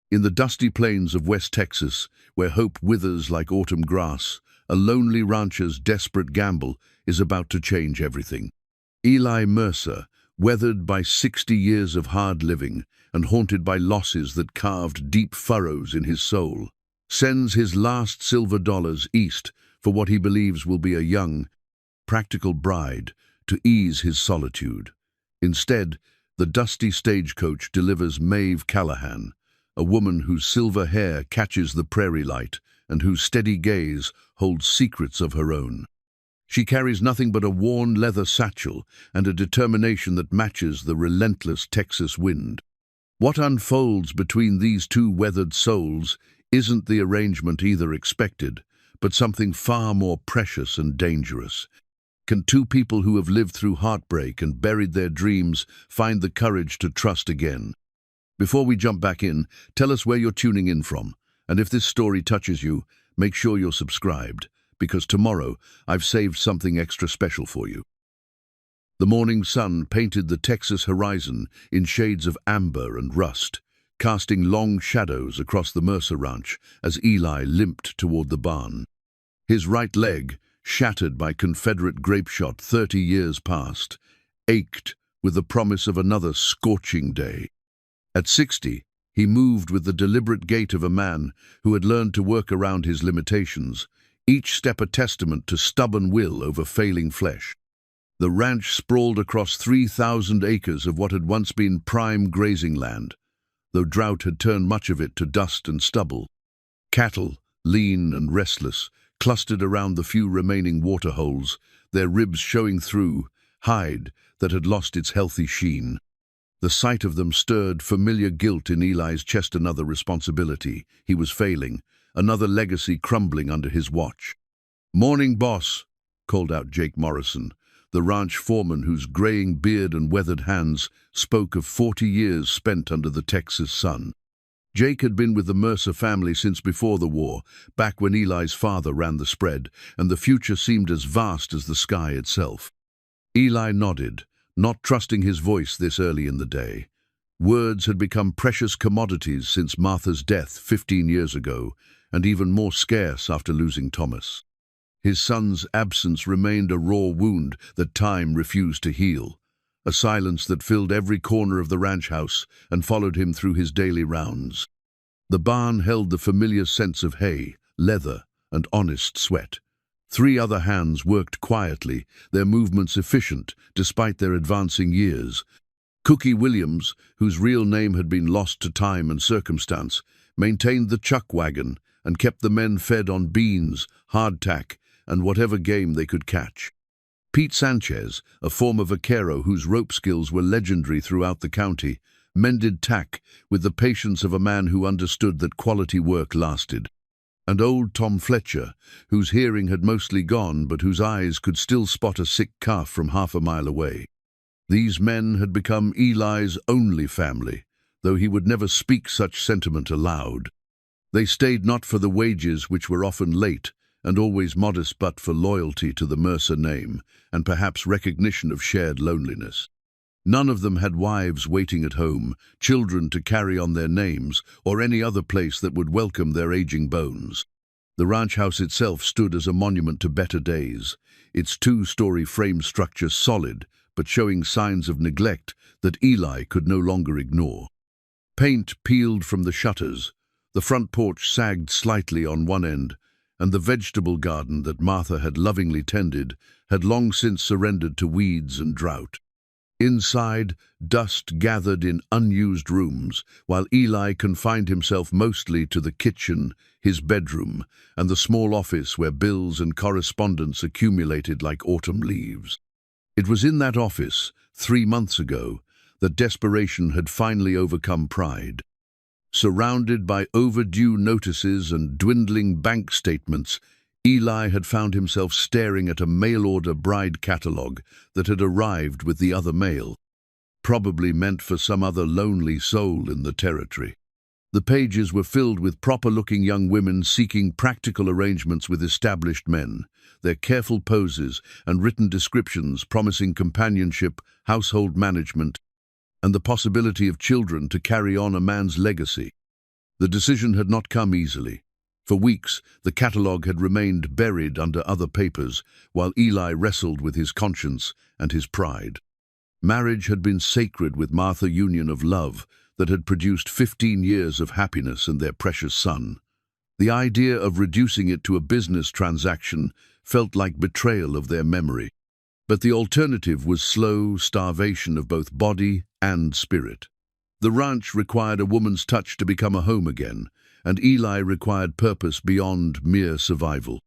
In the dusty plains of West Texas, where hope withers like autumn grass, a lonely rancher's desperate gamble is about to change everything. Eli Mercer, weathered by 60 years of hard living and haunted by losses that carved deep furrows in his soul, sends his last silver dollars east for what he believes will be a young, practical bride to ease his solitude. Instead, the dusty stagecoach delivers Maeve Callahan, a woman whose silver hair catches the prairie light and whose steady gaze holds secrets of her own. She carries nothing but a worn leather satchel and a determination that matches the relentless Texas wind. What unfolds between these two weathered souls isn't the arrangement either expected, but something far more precious and dangerous. Can two people who have lived through heartbreak and buried their dreams find the courage to trust again? Before we jump back in, tell us where you're tuning in from, and if this story touches you, make sure you're subscribed, because tomorrow I've saved something extra special for you. The morning sun painted the Texas horizon in shades of amber and rust, casting long shadows across the Mercer ranch as Eli limped toward the barn. His right leg, shattered by Confederate grape shot 30 years past, ached with the promise of another scorching day. At 60, he moved with the deliberate gait of a man who had learned to work around his limitations, each step a testament to stubborn will over failing flesh. The ranch sprawled across 3,000 acres of what had once been prime grazing land, though drought had turned much of it to dust and stubble. Cattle, lean and restless, clustered around the few remaining water holes, their ribs showing through hide that had lost its healthy sheen. The sight of them stirred familiar guilt in Eli's chest. Another responsibility he was failing, another legacy crumbling under his watch. "Morning, boss," called out Jake Morrison, the ranch foreman whose graying beard and weathered hands spoke of 40 years spent under the Texas sun. Jake had been with the Mercer family since before the war, back when Eli's father ran the spread, and the future seemed as vast as the sky itself. Eli nodded, not trusting his voice this early in the day. Words had become precious commodities since Martha's death 15 years ago, and even more scarce after losing Thomas. His son's absence remained a raw wound that time refused to heal, a silence that filled every corner of the ranch house and followed him through his daily rounds. The barn held the familiar sense of hay, leather, and honest sweat. 3 other hands worked quietly, their movements efficient despite their advancing years. Cookie Williams, whose real name had been lost to time and circumstance, maintained the chuck wagon and kept the men fed on beans, hardtack, and whatever game they could catch. Pete Sanchez, a former vaquero whose rope skills were legendary throughout the county, mended tack with the patience of a man who understood that quality work lasted. And old Tom Fletcher, whose hearing had mostly gone but whose eyes could still spot a sick calf from half a mile away. These men had become Eli's only family, though he would never speak such sentiment aloud. They stayed not for the wages, which were often late and always modest, but for loyalty to the Mercer name and perhaps recognition of shared loneliness. None of them had wives waiting at home, children to carry on their names, or any other place that would welcome their aging bones. The ranch house itself stood as a monument to better days, its 2-story frame structure solid, but showing signs of neglect that Eli could no longer ignore. Paint peeled from the shutters, the front porch sagged slightly on one end, and the vegetable garden that Martha had lovingly tended had long since surrendered to weeds and drought. Inside, dust gathered in unused rooms, while Eli confined himself mostly to the kitchen, his bedroom, and the small office where bills and correspondence accumulated like autumn leaves. It was in that office, 3 months ago, that desperation had finally overcome pride. Surrounded by overdue notices and dwindling bank statements, Eli had found himself staring at a mail-order bride catalogue that had arrived with the other mail, probably meant for some other lonely soul in the territory. The pages were filled with proper-looking young women seeking practical arrangements with established men, their careful poses and written descriptions promising companionship, household management, and the possibility of children to carry on a man's legacy. The decision had not come easily. For weeks, the catalogue had remained buried under other papers, while Eli wrestled with his conscience and his pride. Marriage had been sacred with Martha union of love that had produced 15 years of happiness and their precious son. The idea of reducing it to a business transaction felt like betrayal of their memory. But the alternative was slow starvation of both body and spirit. The ranch required a woman's touch to become a home again, and Eli required purpose beyond mere survival.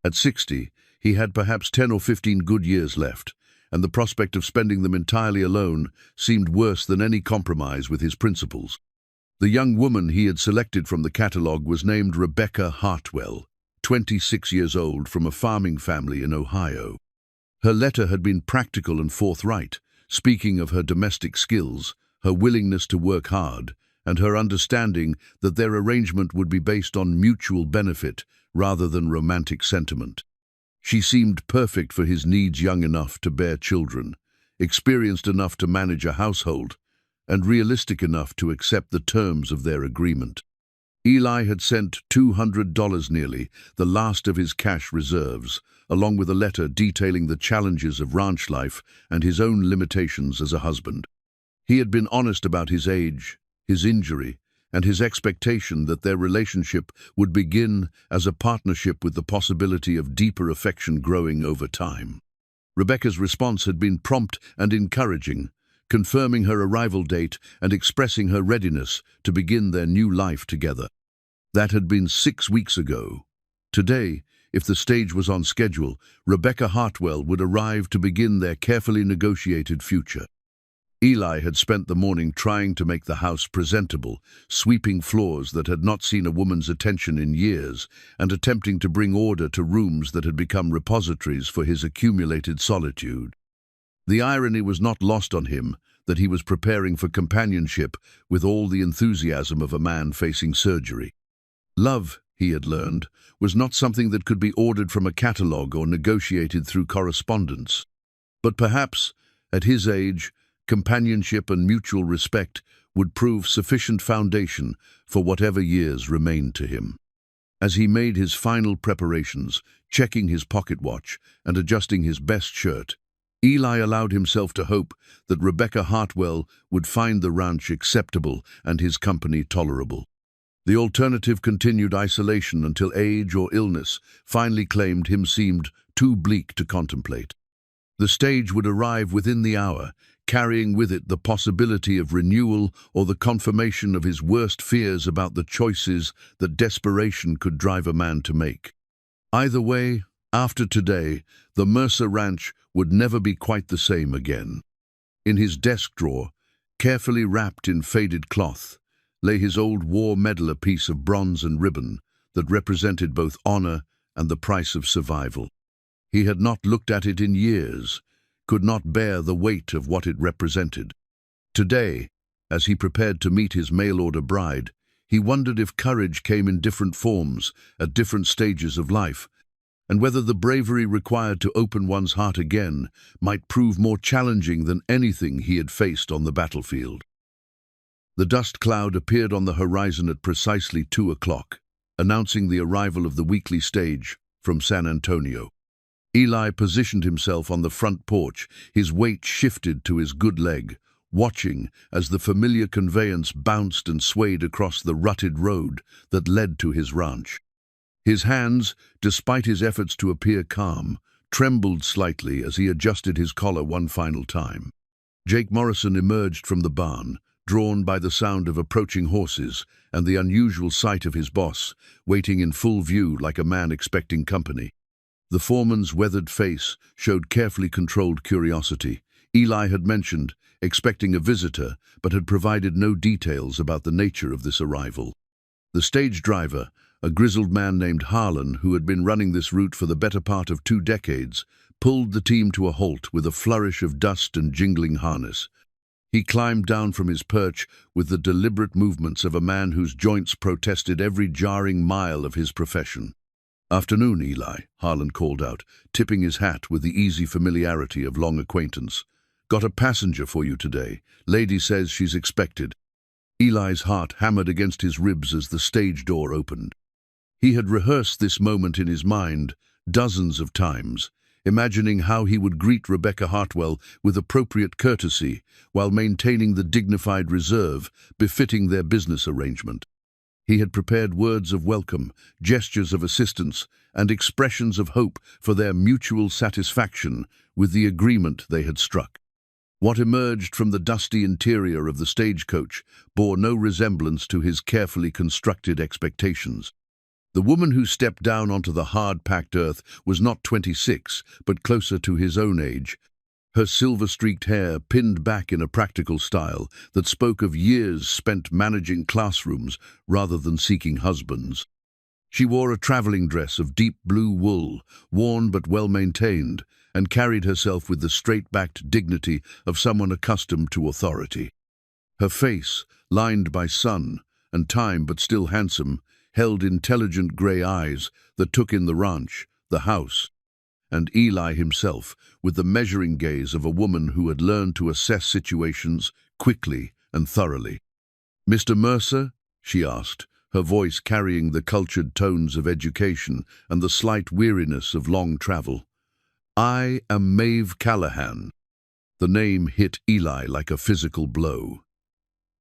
At 60, he had perhaps 10 or 15 good years left, and the prospect of spending them entirely alone seemed worse than any compromise with his principles. The young woman he had selected from the catalogue was named Rebecca Hartwell, 26 years old, from a farming family in Ohio. Her letter had been practical and forthright, speaking of her domestic skills, her willingness to work hard, and her understanding that their arrangement would be based on mutual benefit rather than romantic sentiment. She seemed perfect for his needs, young enough to bear children, experienced enough to manage a household, and realistic enough to accept the terms of their agreement. Eli had sent $200 nearly, the last of his cash reserves, along with a letter detailing the challenges of ranch life and his own limitations as a husband. He had been honest about his age, his injury, and his expectation that their relationship would begin as a partnership with the possibility of deeper affection growing over time. Rebecca's response had been prompt and encouraging, confirming her arrival date and expressing her readiness to begin their new life together. That had been 6 weeks ago. Today, if the stage was on schedule, Rebecca Hartwell would arrive to begin their carefully negotiated future. Eli had spent the morning trying to make the house presentable, sweeping floors that had not seen a woman's attention in years, and attempting to bring order to rooms that had become repositories for his accumulated solitude. The irony was not lost on him that he was preparing for companionship with all the enthusiasm of a man facing surgery. Love, he had learned, was not something that could be ordered from a catalogue or negotiated through correspondence. But perhaps, at his age, companionship and mutual respect would prove sufficient foundation for whatever years remained to him. As he made his final preparations, checking his pocket watch and adjusting his best shirt, Eli allowed himself to hope that Rebecca Hartwell would find the ranch acceptable and his company tolerable. The alternative, continued isolation until age or illness finally claimed him, seemed too bleak to contemplate. The stage would arrive within the hour, carrying with it the possibility of renewal or the confirmation of his worst fears about the choices that desperation could drive a man to make. Either way, after today, the Mercer Ranch would never be quite the same again. In his desk drawer, carefully wrapped in faded cloth, lay his old war medal, a piece of bronze and ribbon that represented both honor and the price of survival. He had not looked at it in years, could not bear the weight of what it represented. Today, as he prepared to meet his mail-order bride, he wondered if courage came in different forms at different stages of life, and whether the bravery required to open one's heart again might prove more challenging than anything he had faced on the battlefield. The dust cloud appeared on the horizon at precisely 2 o'clock, announcing the arrival of the weekly stage from San Antonio. Eli positioned himself on the front porch, his weight shifted to his good leg, watching as the familiar conveyance bounced and swayed across the rutted road that led to his ranch. His hands, despite his efforts to appear calm, trembled slightly as he adjusted his collar one final time. Jake Morrison emerged from the barn, drawn by the sound of approaching horses and the unusual sight of his boss, waiting in full view like a man expecting company. The foreman's weathered face showed carefully controlled curiosity. Eli had mentioned expecting a visitor, but had provided no details about the nature of this arrival. The stage driver, a grizzled man named Harlan, who had been running this route for the better part of 2 decades, pulled the team to a halt with a flourish of dust and jingling harness. He climbed down from his perch with the deliberate movements of a man whose joints protested every jarring mile of his profession. "Afternoon, Eli," Harlan called out, tipping his hat with the easy familiarity of long acquaintance. "Got a passenger for you today. Lady says she's expected." Eli's heart hammered against his ribs as the stage door opened. He had rehearsed this moment in his mind dozens of times, imagining how he would greet Rebecca Hartwell with appropriate courtesy while maintaining the dignified reserve befitting their business arrangement. He had prepared words of welcome, gestures of assistance, and expressions of hope for their mutual satisfaction with the agreement they had struck. What emerged from the dusty interior of the stagecoach bore no resemblance to his carefully constructed expectations. The woman who stepped down onto the hard-packed earth was not 26, but closer to his own age. Her silver-streaked hair pinned back in a practical style that spoke of years spent managing classrooms rather than seeking husbands. She wore a traveling dress of deep blue wool, worn but well-maintained, and carried herself with the straight-backed dignity of someone accustomed to authority. Her face, lined by sun and time but still handsome, held intelligent grey eyes that took in the ranch, the house, and Eli himself with the measuring gaze of a woman who had learned to assess situations quickly and thoroughly. "Mr. Mercer?" she asked, her voice carrying the cultured tones of education and the slight weariness of long travel. "I am Maeve Callahan." The name hit Eli like a physical blow.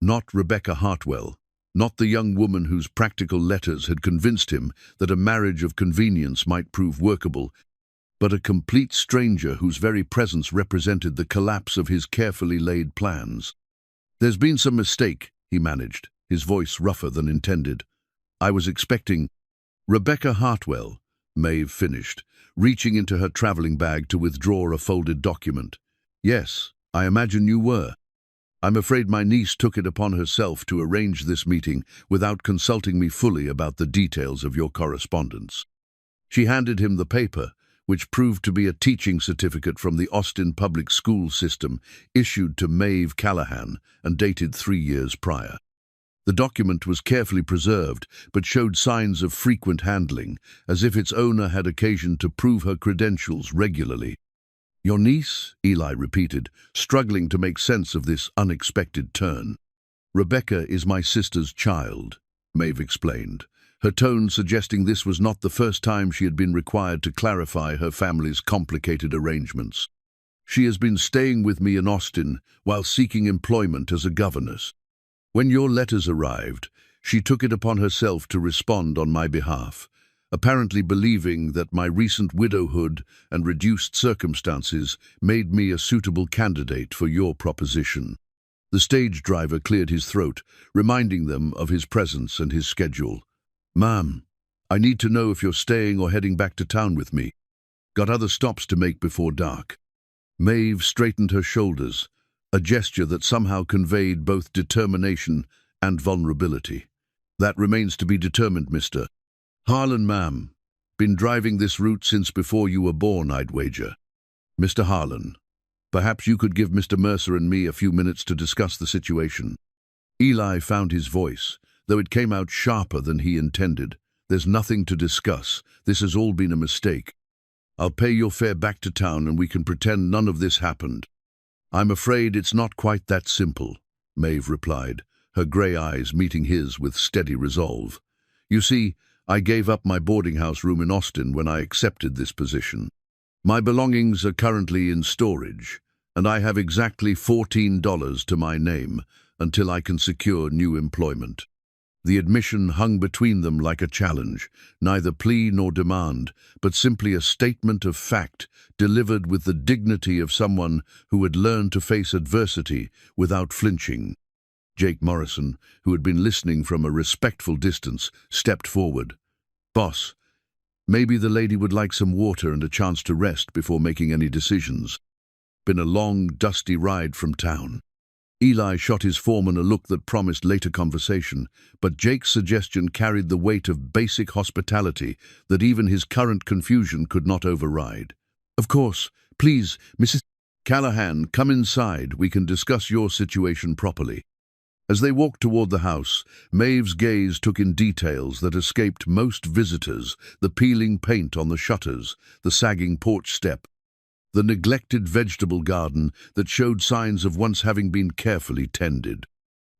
Not Rebecca Hartwell, not the young woman whose practical letters had convinced him that a marriage of convenience might prove workable, but a complete stranger whose very presence represented the collapse of his carefully laid plans. "There's been some mistake," he managed, his voice rougher than intended. "I was expecting—" "Rebecca Hartwell," Maeve finished, reaching into her traveling bag to withdraw a folded document. "Yes, I imagine you were. I'm afraid my niece took it upon herself to arrange this meeting without consulting me fully about the details of your correspondence." She handed him the paper, which proved to be a teaching certificate from the Austin public school system issued to Maeve Callahan and dated 3 years prior. The document was carefully preserved, but showed signs of frequent handling, as if its owner had occasion to prove her credentials regularly. "Your niece?" Eli repeated, struggling to make sense of this unexpected turn. "Rebecca is my sister's child," Maeve explained, her tone suggesting this was not the first time she had been required to clarify her family's complicated arrangements. "She has been staying with me in Austin while seeking employment as a governess. When your letters arrived, she took it upon herself to respond on my behalf, apparently believing that my recent widowhood and reduced circumstances made me a suitable candidate for your proposition." The stage driver cleared his throat, reminding them of his presence and his schedule. "Ma'am, I need to know if you're staying or heading back to town with me. Got other stops to make before dark." Maeve straightened her shoulders, a gesture that somehow conveyed both determination and vulnerability. "That remains to be determined, Mr. Harlan, ma'am. Been driving this route since before you were born, I'd wager." "Mr. Harlan, perhaps you could give Mr. Mercer and me a few minutes to discuss the situation." Eli found his voice, though it came out sharper than he intended. "There's nothing to discuss. This has all been a mistake. I'll pay your fare back to town and we can pretend none of this happened." "I'm afraid it's not quite that simple," Maeve replied, her grey eyes meeting his with steady resolve. "You see, I gave up my boarding house room in Austin when I accepted this position. My belongings are currently in storage, and I have exactly $14 to my name until I can secure new employment." The admission hung between them like a challenge, neither plea nor demand, but simply a statement of fact delivered with the dignity of someone who had learned to face adversity without flinching. Jake Morrison, who had been listening from a respectful distance, stepped forward. "Boss, maybe the lady would like some water and a chance to rest before making any decisions. Been a long, dusty ride from town." Eli shot his foreman a look that promised later conversation, but Jake's suggestion carried the weight of basic hospitality that even his current confusion could not override. "Of course. Please, Mrs. Callahan, come inside. We can discuss your situation properly." As they walked toward the house, Maeve's gaze took in details that escaped most visitors: the peeling paint on the shutters, the sagging porch step, the neglected vegetable garden that showed signs of once having been carefully tended.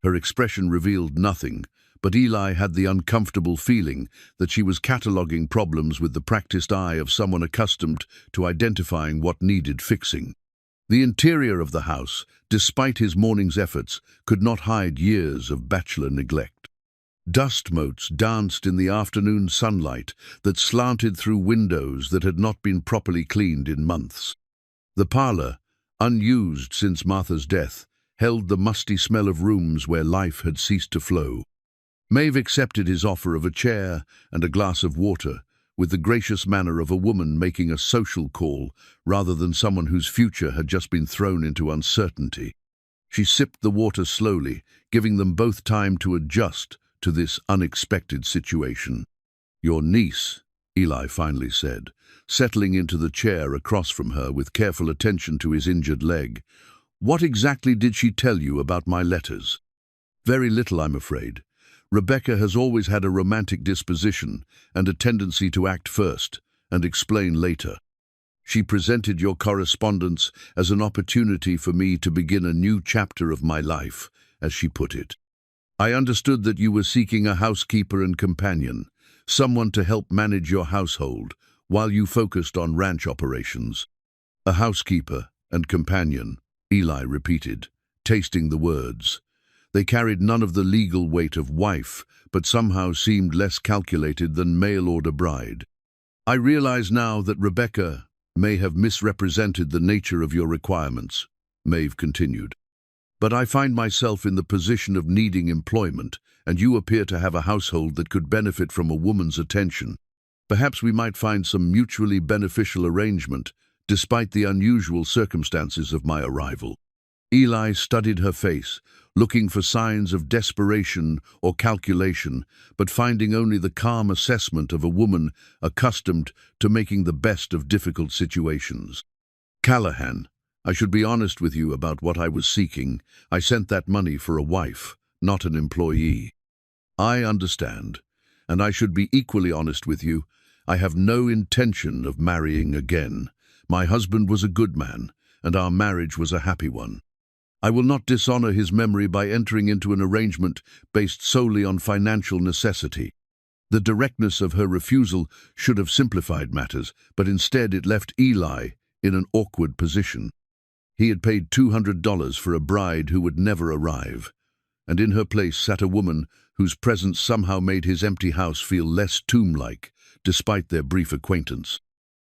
Her expression revealed nothing, but Eli had the uncomfortable feeling that she was cataloguing problems with the practiced eye of someone accustomed to identifying what needed fixing. The interior of the house, despite his morning's efforts, could not hide years of bachelor neglect. Dust motes danced in the afternoon sunlight that slanted through windows that had not been properly cleaned in months. The parlor, unused since Martha's death, held the musty smell of rooms where life had ceased to flow. Maeve accepted his offer of a chair and a glass of water, with the gracious manner of a woman making a social call rather than someone whose future had just been thrown into uncertainty. She sipped the water slowly, giving them both time to adjust to this unexpected situation. "Your niece," Eli finally said, settling into the chair across from her with careful attention to his injured leg. "What exactly did she tell you about my letters?" "Very little, I'm afraid. Rebecca has always had a romantic disposition and a tendency to act first and explain later. She presented your correspondence as an opportunity for me to begin a new chapter of my life, as she put it. I understood that you were seeking a housekeeper and companion, someone to help manage your household while you focused on ranch operations." "A housekeeper and companion," Eli repeated, tasting the words. They carried none of the legal weight of wife, but somehow seemed less calculated than mail-order bride. "I realize now that Rebecca may have misrepresented the nature of your requirements," Maeve continued. "But I find myself in the position of needing employment, and you appear to have a household that could benefit from a woman's attention. Perhaps we might find some mutually beneficial arrangement, despite the unusual circumstances of my arrival." Eli studied her face, looking for signs of desperation or calculation, but finding only the calm assessment of a woman accustomed to making the best of difficult situations. "Callahan, I should be honest with you about what I was seeking. I sent that money for a wife, not an employee." "I understand, and I should be equally honest with you. I have no intention of marrying again. My husband was a good man, and our marriage was a happy one. I will not dishonor his memory by entering into an arrangement based solely on financial necessity." The directness of her refusal should have simplified matters, but instead it left Eli in an awkward position. He had paid $200 for a bride who would never arrive, and in her place sat a woman whose presence somehow made his empty house feel less tomb-like, despite their brief acquaintance.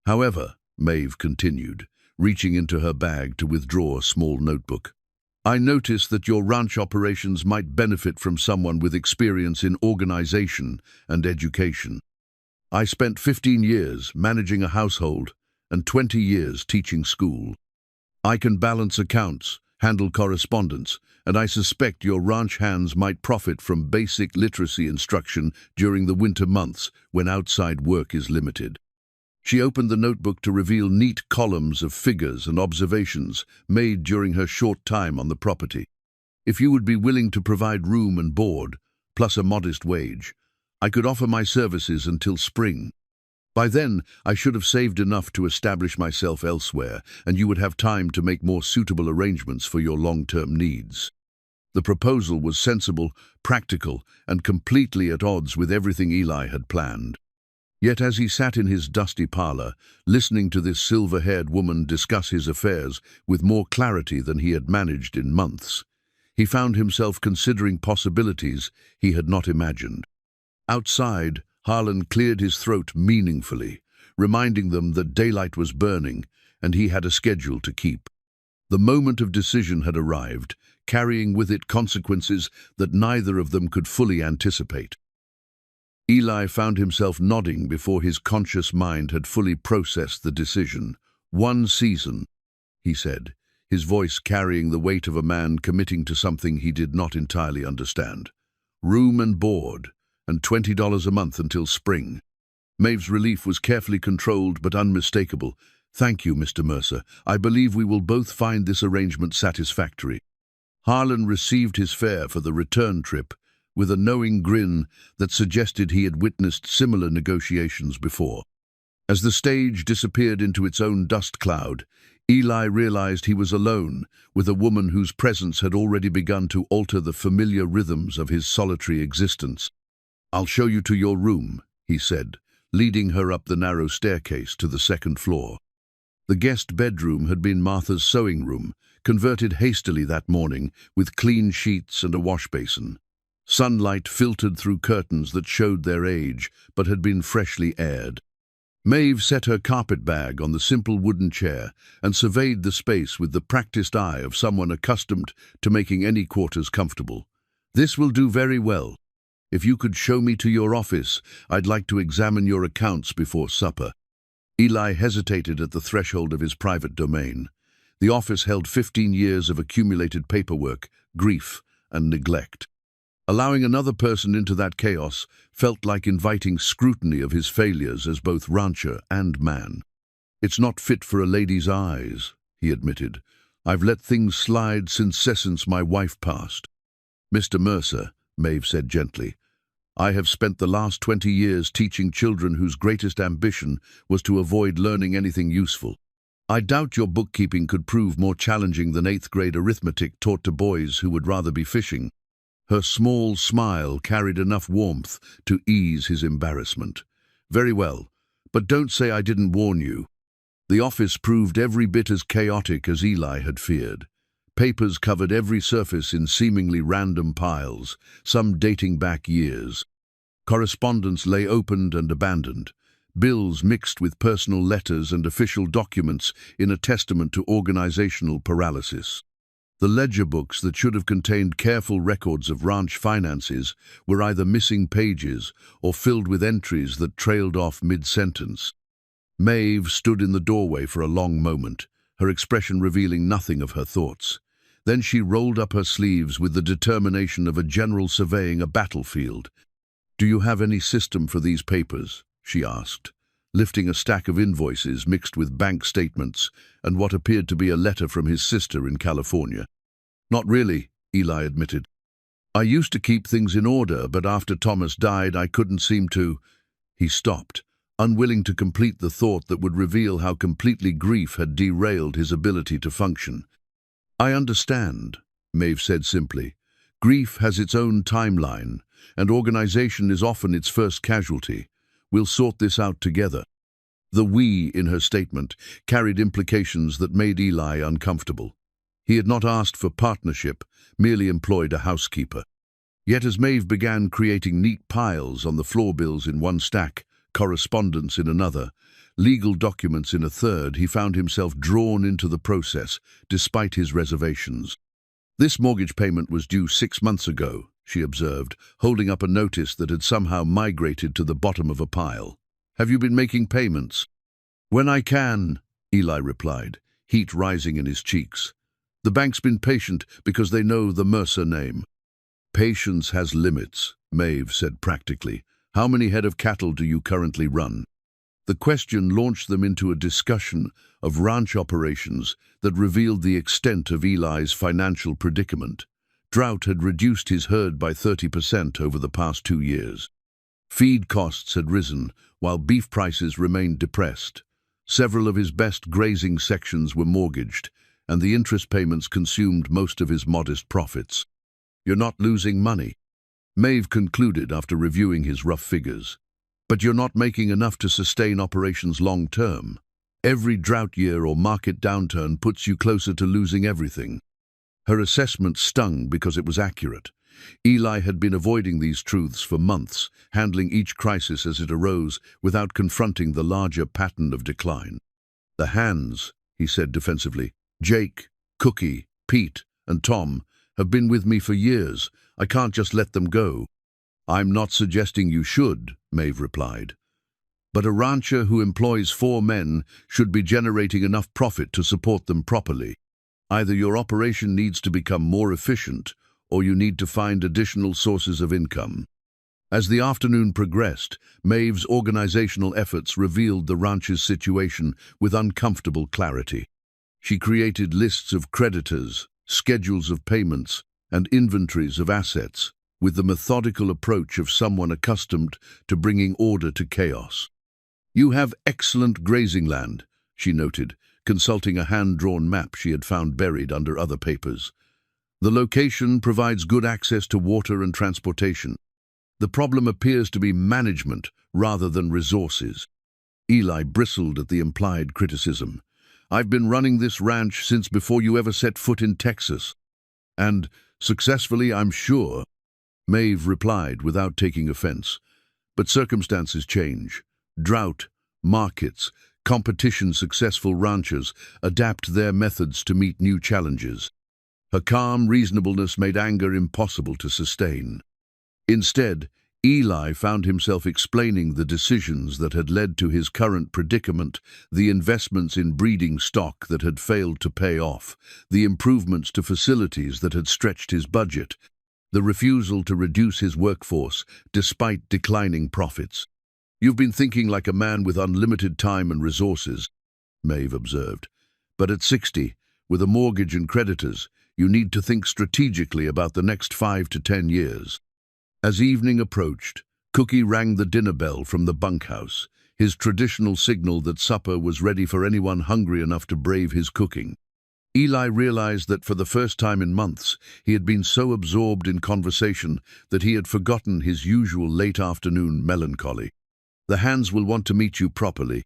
"However," Maeve continued, reaching into her bag to withdraw a small notebook, "I notice that your ranch operations might benefit from someone with experience in organization and education. I spent 15 years managing a household and 20 years teaching school. I can balance accounts, handle correspondence, and I suspect your ranch hands might profit from basic literacy instruction during the winter months when outside work is limited." She opened the notebook to reveal neat columns of figures and observations made during her short time on the property. "If you would be willing to provide room and board, plus a modest wage, I could offer my services until spring. By then, I should have saved enough to establish myself elsewhere, and you would have time to make more suitable arrangements for your long-term needs." The proposal was sensible, practical, and completely at odds with everything Eli had planned. Yet as he sat in his dusty parlor, listening to this silver-haired woman discuss his affairs with more clarity than he had managed in months, he found himself considering possibilities he had not imagined. Outside, Harlan cleared his throat meaningfully, reminding them that daylight was burning and he had a schedule to keep. The moment of decision had arrived, carrying with it consequences that neither of them could fully anticipate. Eli found himself nodding before his conscious mind had fully processed the decision. "1 season," he said, his voice carrying the weight of a man committing to something he did not entirely understand. "Room and board, and $20 a month until spring." Maeve's relief was carefully controlled but unmistakable. "Thank you, Mr. Mercer. I believe we will both find this arrangement satisfactory." Harlan received his fare for the return trip with a knowing grin that suggested he had witnessed similar negotiations before. As the stage disappeared into its own dust cloud, Eli realized he was alone, with a woman whose presence had already begun to alter the familiar rhythms of his solitary existence. "I'll show you to your room," he said, leading her up the narrow staircase to the second floor. The guest bedroom had been Martha's sewing room, converted hastily that morning, with clean sheets and a wash basin. Sunlight filtered through curtains that showed their age, but had been freshly aired. Maeve set her carpet bag on the simple wooden chair and surveyed the space with the practiced eye of someone accustomed to making any quarters comfortable. "This will do very well. If you could show me to your office, I'd like to examine your accounts before supper." Eli hesitated at the threshold of his private domain. The office held 15 years of accumulated paperwork, grief, and neglect. Allowing another person into that chaos felt like inviting scrutiny of his failures as both rancher and man. "It's not fit for a lady's eyes," he admitted. "I've let things slide since my wife passed." "Mr. Mercer," Maeve said gently, "I have spent the last 20 years teaching children whose greatest ambition was to avoid learning anything useful. I doubt your bookkeeping could prove more challenging than 8th grade arithmetic taught to boys who would rather be fishing." Her small smile carried enough warmth to ease his embarrassment. "Very well, but don't say I didn't warn you." The office proved every bit as chaotic as Eli had feared. Papers covered every surface in seemingly random piles, some dating back years. Correspondence lay opened and abandoned, bills mixed with personal letters and official documents in a testament to organizational paralysis. The ledger books that should have contained careful records of ranch finances were either missing pages or filled with entries that trailed off mid-sentence. Maeve stood in the doorway for a long moment, her expression revealing nothing of her thoughts. Then she rolled up her sleeves with the determination of a general surveying a battlefield. "Do you have any system for these papers?" she asked, lifting a stack of invoices mixed with bank statements and what appeared to be a letter from his sister in California. "Not really," Eli admitted. "I used to keep things in order, but after Thomas died, I couldn't seem to—" He stopped, unwilling to complete the thought that would reveal how completely grief had derailed his ability to function. "I understand," Maeve said simply. "Grief has its own timeline, and organization is often its first casualty. We'll sort this out together." The "we" in her statement carried implications that made Eli uncomfortable. He had not asked for partnership, merely employed a housekeeper. Yet as Maeve began creating neat piles on the floor bills in one stack, correspondence in another, legal documents in a third, he found himself drawn into the process, despite his reservations. "This mortgage payment was due 6 months ago," she observed, holding up a notice that had somehow migrated to the bottom of a pile. "Have you been making payments?" "When I can," Eli replied, heat rising in his cheeks. "The bank's been patient because they know the Mercer name." "Patience has limits," Maeve said practically. "How many head of cattle do you currently run?" The question launched them into a discussion of ranch operations that revealed the extent of Eli's financial predicament. Drought had reduced his herd by 30% over the past 2 years. Feed costs had risen, while beef prices remained depressed. Several of his best grazing sections were mortgaged, and the interest payments consumed most of his modest profits. "You're not losing money," Maeve concluded after reviewing his rough figures. "But you're not making enough to sustain operations long term. Every drought year or market downturn puts you closer to losing everything." Her assessment stung because it was accurate. Eli had been avoiding these truths for months, handling each crisis as it arose without confronting the larger pattern of decline. "The hands," he said defensively, "Jake, Cookie, Pete, and Tom have been with me for years. I can't just let them go." "I'm not suggesting you should," Maeve replied. "But a rancher who employs 4 men should be generating enough profit to support them properly. Either your operation needs to become more efficient, or you need to find additional sources of income." As the afternoon progressed, Maeve's organizational efforts revealed the ranch's situation with uncomfortable clarity. She created lists of creditors, schedules of payments, and inventories of assets, with the methodical approach of someone accustomed to bringing order to chaos. "You have excellent grazing land," she noted, consulting a hand-drawn map she had found buried under other papers. The location provides good access to water and transportation. The problem appears to be management rather than resources. Eli bristled at the implied criticism. I've been running this ranch since before you ever set foot in Texas. And successfully, I'm sure, Maeve replied without taking offense. But circumstances change. Drought, markets, competition. Successful ranchers adapt their methods to meet new challenges. Her calm reasonableness made anger impossible to sustain. Instead, Eli found himself explaining the decisions that had led to his current predicament, the investments in breeding stock that had failed to pay off, the improvements to facilities that had stretched his budget, the refusal to reduce his workforce despite declining profits. You've been thinking like a man with unlimited time and resources, Maeve observed. But at 60, with a mortgage and creditors, you need to think strategically about the next 5 to 10 years. As evening approached, Cookie rang the dinner bell from the bunkhouse, his traditional signal that supper was ready for anyone hungry enough to brave his cooking. Eli realized that for the first time in months, he had been so absorbed in conversation that he had forgotten his usual late-afternoon melancholy. The hands will want to meet you properly,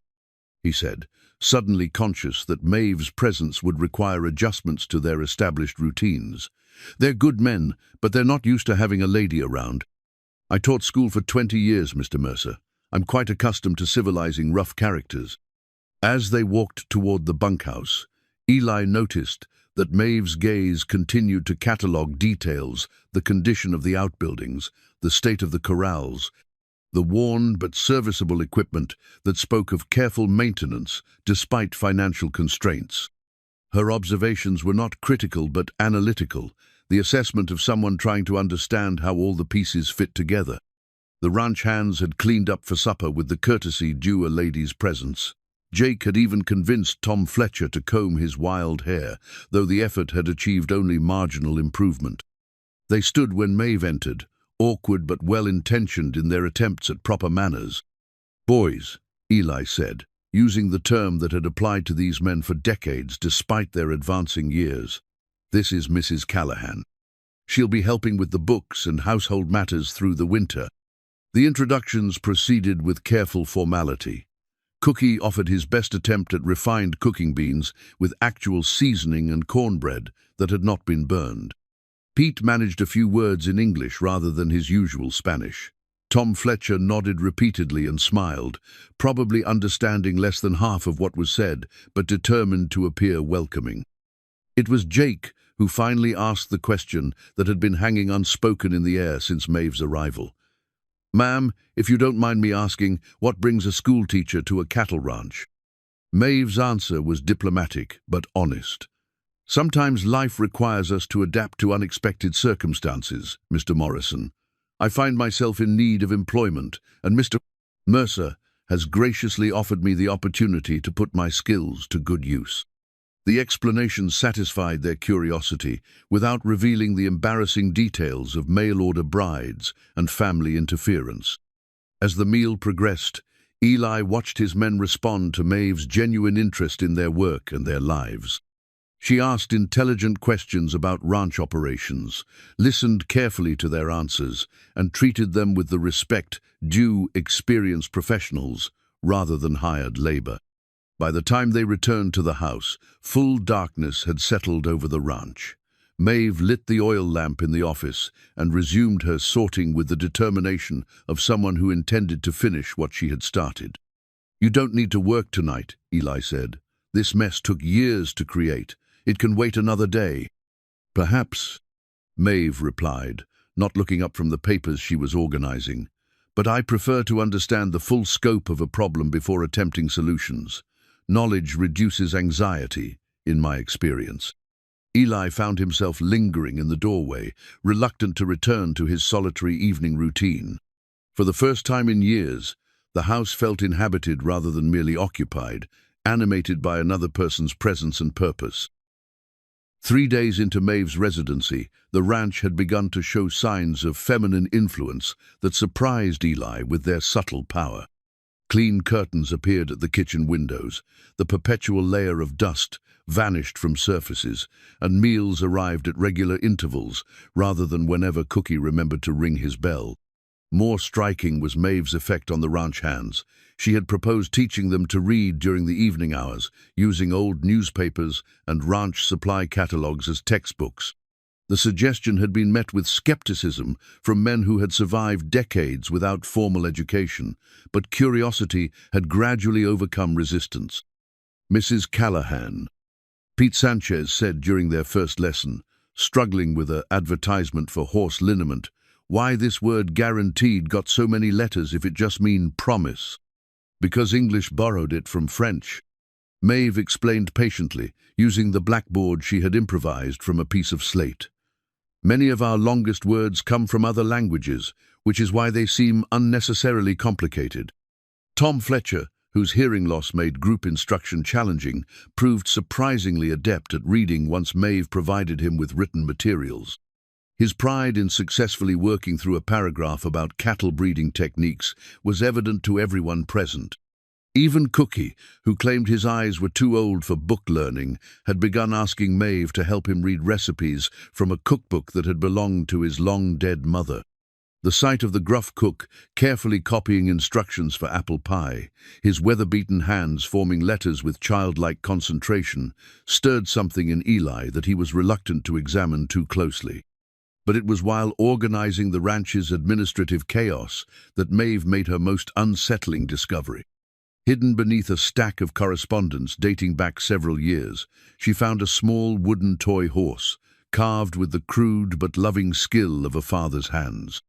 he said, suddenly conscious that Maeve's presence would require adjustments to their established routines. They're good men, but they're not used to having a lady around. I taught school for 20 years, Mr. Mercer. I'm quite accustomed to civilizing rough characters. As they walked toward the bunkhouse, Eli noticed that Maeve's gaze continued to catalogue details, the condition of the outbuildings, the state of the corrals, the worn but serviceable equipment that spoke of careful maintenance despite financial constraints. Her observations were not critical but analytical, the assessment of someone trying to understand how all the pieces fit together. The ranch hands had cleaned up for supper with the courtesy due a lady's presence. Jake had even convinced Tom Fletcher to comb his wild hair, though the effort had achieved only marginal improvement. They stood when Maeve entered, awkward but well-intentioned in their attempts at proper manners. "Boys," Eli said, using the term that had applied to these men for decades despite their advancing years. "This is Mrs. Callahan. She'll be helping with the books and household matters through the winter." The introductions proceeded with careful formality. Cookie offered his best attempt at refined cooking beans with actual seasoning and cornbread that had not been burned. Pete managed a few words in English rather than his usual Spanish. Tom Fletcher nodded repeatedly and smiled, probably understanding less than half of what was said, but determined to appear welcoming. It was Jake who finally asked the question that had been hanging unspoken in the air since Maeve's arrival. "Ma'am, if you don't mind me asking, what brings a schoolteacher to a cattle ranch?" Maeve's answer was diplomatic but honest. "Sometimes life requires us to adapt to unexpected circumstances, Mr. Morrison. I find myself in need of employment, and Mr. Mercer has graciously offered me the opportunity to put my skills to good use." The explanation satisfied their curiosity without revealing the embarrassing details of mail-order brides and family interference. As the meal progressed, Eli watched his men respond to Maeve's genuine interest in their work and their lives. She asked intelligent questions about ranch operations, listened carefully to their answers, and treated them with the respect due experienced professionals rather than hired labor. By the time they returned to the house, full darkness had settled over the ranch. Maeve lit the oil lamp in the office and resumed her sorting with the determination of someone who intended to finish what she had started. "You don't need to work tonight," Eli said. "This mess took years to create. It can wait another day." "Perhaps," Maeve replied, not looking up from the papers she was organizing. "But I prefer to understand the full scope of a problem before attempting solutions. Knowledge reduces anxiety, in my experience." Eli found himself lingering in the doorway, reluctant to return to his solitary evening routine. For the first time in years, the house felt inhabited rather than merely occupied, animated by another person's presence and purpose. 3 days into Maeve's residency, the ranch had begun to show signs of feminine influence that surprised Eli with their subtle power. Clean curtains appeared at the kitchen windows. The perpetual layer of dust vanished from surfaces, and meals arrived at regular intervals, rather than whenever Cookie remembered to ring his bell. More striking was Maeve's effect on the ranch hands. She had proposed teaching them to read during the evening hours, using old newspapers and ranch supply catalogs as textbooks. The suggestion had been met with skepticism from men who had survived decades without formal education, but curiosity had gradually overcome resistance. Mrs. Callahan, Pete Sanchez said during their first lesson, struggling with an advertisement for horse liniment, "Why this word guaranteed got so many letters if it just mean promise?" "Because English borrowed it from French." Maeve explained patiently, using the blackboard she had improvised from a piece of slate. "Many of our longest words come from other languages, which is why they seem unnecessarily complicated." Tom Fletcher, whose hearing loss made group instruction challenging, proved surprisingly adept at reading once Maeve provided him with written materials. His pride in successfully working through a paragraph about cattle breeding techniques was evident to everyone present. Even Cookie, who claimed his eyes were too old for book learning, had begun asking Maeve to help him read recipes from a cookbook that had belonged to his long-dead mother. The sight of the gruff cook carefully copying instructions for apple pie, his weather-beaten hands forming letters with childlike concentration, stirred something in Eli that he was reluctant to examine too closely. But it was while organizing the ranch's administrative chaos that Maeve made her most unsettling discovery. Hidden beneath a stack of correspondence dating back several years, she found a small wooden toy horse, carved with the crude but loving skill of a father's hands.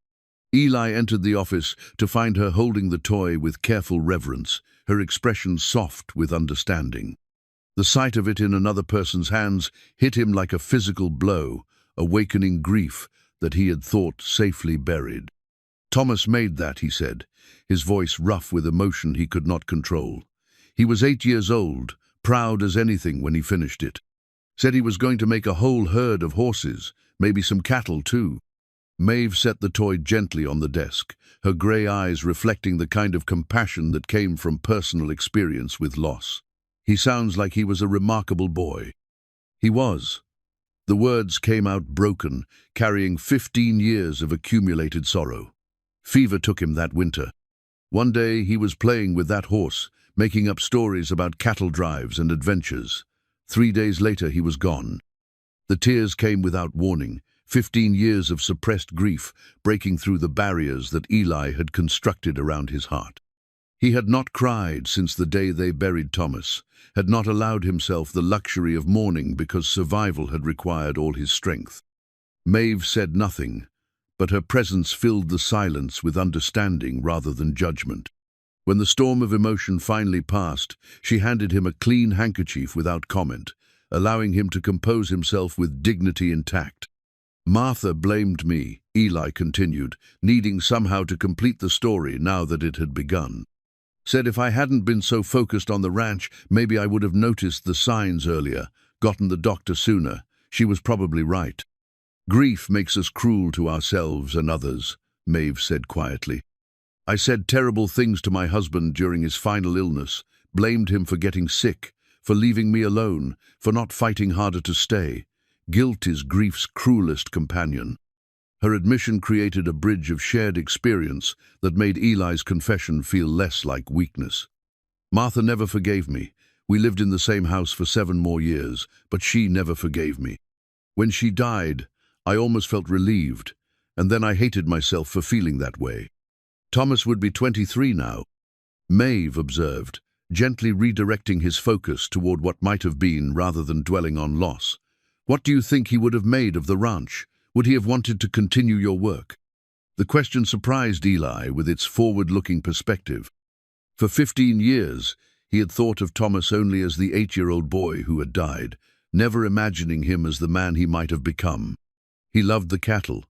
Eli entered the office to find her holding the toy with careful reverence, her expression soft with understanding. The sight of it in another person's hands hit him like a physical blow, awakening grief that he had thought safely buried. "Thomas made that," he said, his voice rough with emotion he could not control. "He was 8 years old, proud as anything when he finished it. Said he was going to make a whole herd of horses, maybe some cattle too." Maeve set the toy gently on the desk, her grey eyes reflecting the kind of compassion that came from personal experience with loss. "He sounds like he was a remarkable boy." He was. The words came out broken, carrying 15 years of accumulated sorrow. Fever took him that winter. One day he was playing with that horse, making up stories about cattle drives and adventures. 3 days later he was gone. The tears came without warning, 15 years of suppressed grief breaking through the barriers that Eli had constructed around his heart. He had not cried since the day they buried Thomas, had not allowed himself the luxury of mourning because survival had required all his strength. Maeve said nothing, but her presence filled the silence with understanding rather than judgment. When the storm of emotion finally passed, she handed him a clean handkerchief without comment, allowing him to compose himself with dignity intact. "Martha blamed me," Eli continued, needing somehow to complete the story now that it had begun. "Said if I hadn't been so focused on the ranch, maybe I would have noticed the signs earlier, gotten the doctor sooner. She was probably right." "Grief makes us cruel to ourselves and others," Maeve said quietly. "I said terrible things to my husband during his final illness, blamed him for getting sick, for leaving me alone, for not fighting harder to stay. Guilt is grief's cruelest companion." Her admission created a bridge of shared experience that made Eli's confession feel less like weakness. "Martha never forgave me. We lived in the same house for 7 more years, but she never forgave me. When she died, I almost felt relieved, and then I hated myself for feeling that way." "Thomas would be 23 now," Maeve observed, gently redirecting his focus toward what might have been rather than dwelling on loss. "What do you think he would have made of the ranch? Would he have wanted to continue your work?" The question surprised Eli with its forward-looking perspective. For 15 years, he had thought of Thomas only as the 8-year-old boy who had died, never imagining him as the man he might have become. "He loved the cattle,"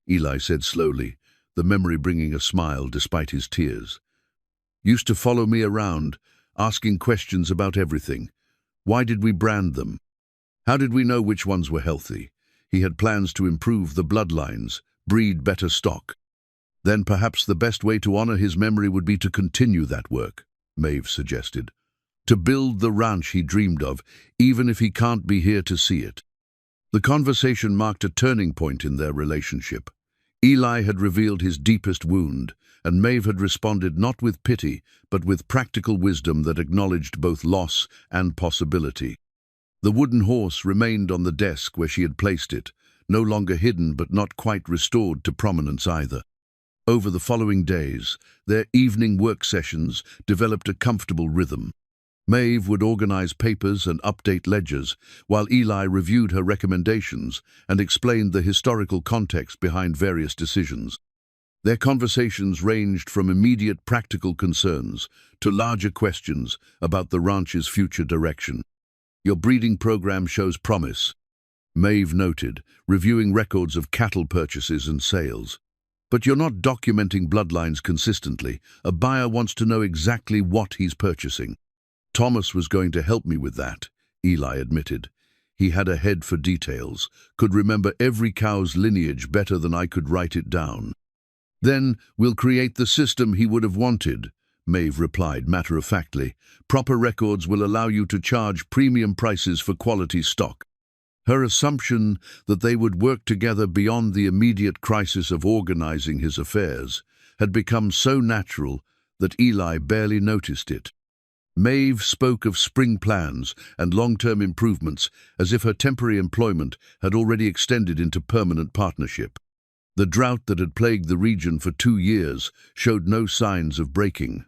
Eli said slowly, the memory bringing a smile despite his tears. "Used to follow me around, asking questions about everything. Why did we brand them? How did we know which ones were healthy? He had plans to improve the bloodlines, breed better stock." Then perhaps the best way to honor his memory would be to continue that work, Maeve suggested. To build the ranch he dreamed of, even if he can't be here to see it. The conversation marked a turning point in their relationship. Eli had revealed his deepest wound, and Maeve had responded not with pity, but with practical wisdom that acknowledged both loss and possibility. The wooden horse remained on the desk where she had placed it, no longer hidden but not quite restored to prominence either. Over the following days, their evening work sessions developed a comfortable rhythm. Maeve would organize papers and update ledgers, while Eli reviewed her recommendations and explained the historical context behind various decisions. Their conversations ranged from immediate practical concerns to larger questions about the ranch's future direction. "Your breeding program shows promise," Maeve noted, reviewing records of cattle purchases and sales. "But you're not documenting bloodlines consistently. A buyer wants to know exactly what he's purchasing." "Thomas was going to help me with that," Eli admitted. "He had a head for details, could remember every cow's lineage better than I could write it down." "Then we'll create the system he would have wanted," Maeve replied matter-of-factly. "Proper records will allow you to charge premium prices for quality stock." Her assumption that they would work together beyond the immediate crisis of organizing his affairs had become so natural that Eli barely noticed it. Maeve spoke of spring plans and long-term improvements as if her temporary employment had already extended into permanent partnership. The drought that had plagued the region for 2 years showed no signs of breaking.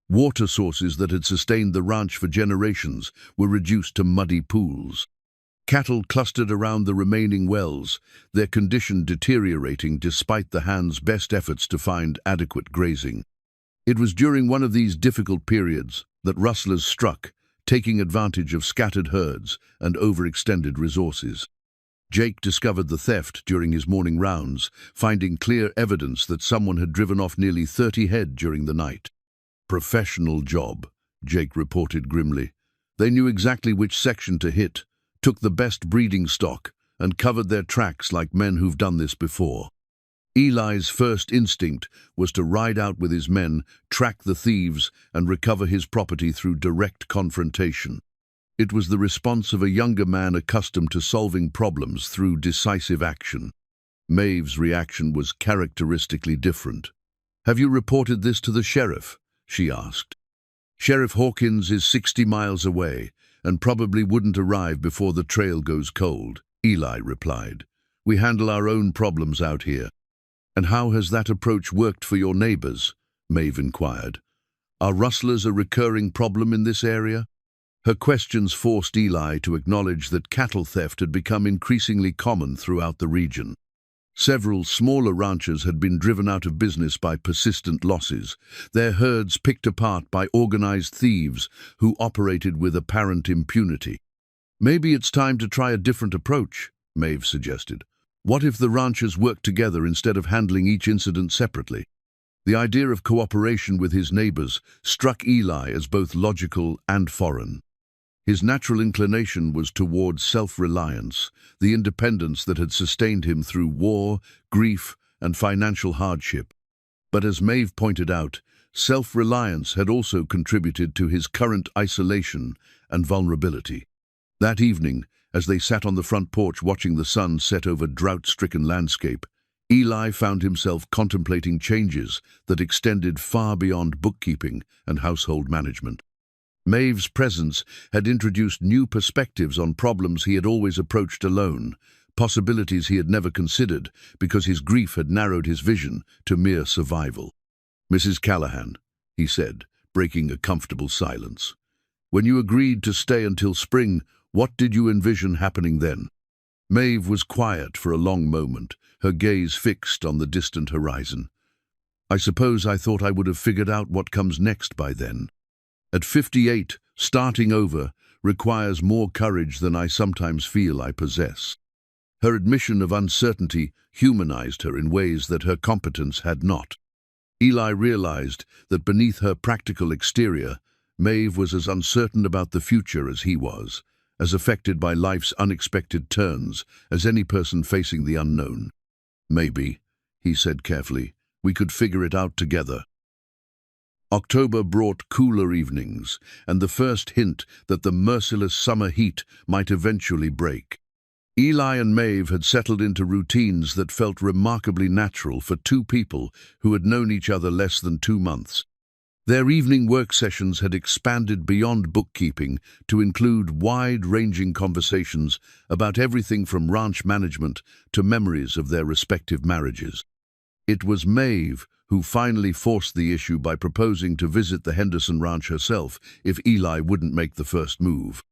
Water sources that had sustained the ranch for generations were reduced to muddy pools. Cattle clustered around the remaining wells, their condition deteriorating despite the hand's best efforts to find adequate grazing. It was during one of these difficult periods that rustlers struck, taking advantage of scattered herds and overextended resources. Jake discovered the theft during his morning rounds, finding clear evidence that someone had driven off nearly 30 head during the night. "Professional job," Jake reported grimly. "They knew exactly which section to hit, took the best breeding stock, and covered their tracks like men who've done this before." Eli's first instinct was to ride out with his men, track the thieves, and recover his property through direct confrontation. It was the response of a younger man accustomed to solving problems through decisive action. Maeve's reaction was characteristically different. "Have you reported this to the sheriff?" she asked. "Sheriff Hawkins is 60 miles away and probably wouldn't arrive before the trail goes cold," Eli replied. "We handle our own problems out here." "And how has that approach worked for your neighbors?" Maeve inquired. "Are rustlers a recurring problem in this area?" Her questions forced Eli to acknowledge that cattle theft had become increasingly common throughout the region. Several smaller ranchers had been driven out of business by persistent losses, their herds picked apart by organized thieves who operated with apparent impunity. "Maybe it's time to try a different approach," Maeve suggested. "What if the ranchers worked together instead of handling each incident separately?" The idea of cooperation with his neighbors struck Eli as both logical and foreign. His natural inclination was towards self-reliance, the independence that had sustained him through war, grief, and financial hardship. But as Maeve pointed out, self-reliance had also contributed to his current isolation and vulnerability. That evening, as they sat on the front porch watching the sun set over drought-stricken landscape, Eli found himself contemplating changes that extended far beyond bookkeeping and household management. Maeve's presence had introduced new perspectives on problems he had always approached alone, possibilities he had never considered because his grief had narrowed his vision to mere survival. "Mrs. Callahan," he said, breaking a comfortable silence, "when you agreed to stay until spring, what did you envision happening then?" Maeve was quiet for a long moment, her gaze fixed on the distant horizon. "I suppose I thought I would have figured out what comes next by then. At 58, starting over requires more courage than I sometimes feel I possess." Her admission of uncertainty humanized her in ways that her competence had not. Eli realized that beneath her practical exterior, Maeve was as uncertain about the future as he was, as affected by life's unexpected turns as any person facing the unknown. "Maybe," he said carefully, We could figure it out together. October brought cooler evenings, and the first hint that the merciless summer heat might eventually break. Eli and Maeve had settled into routines that felt remarkably natural for two people who had known each other less than 2 months. Their evening work sessions had expanded beyond bookkeeping to include wide-ranging conversations about everything from ranch management to memories of their respective marriages. It was Maeve who finally forced the issue by proposing to visit the Henderson Ranch herself if Eli wouldn't make the first move.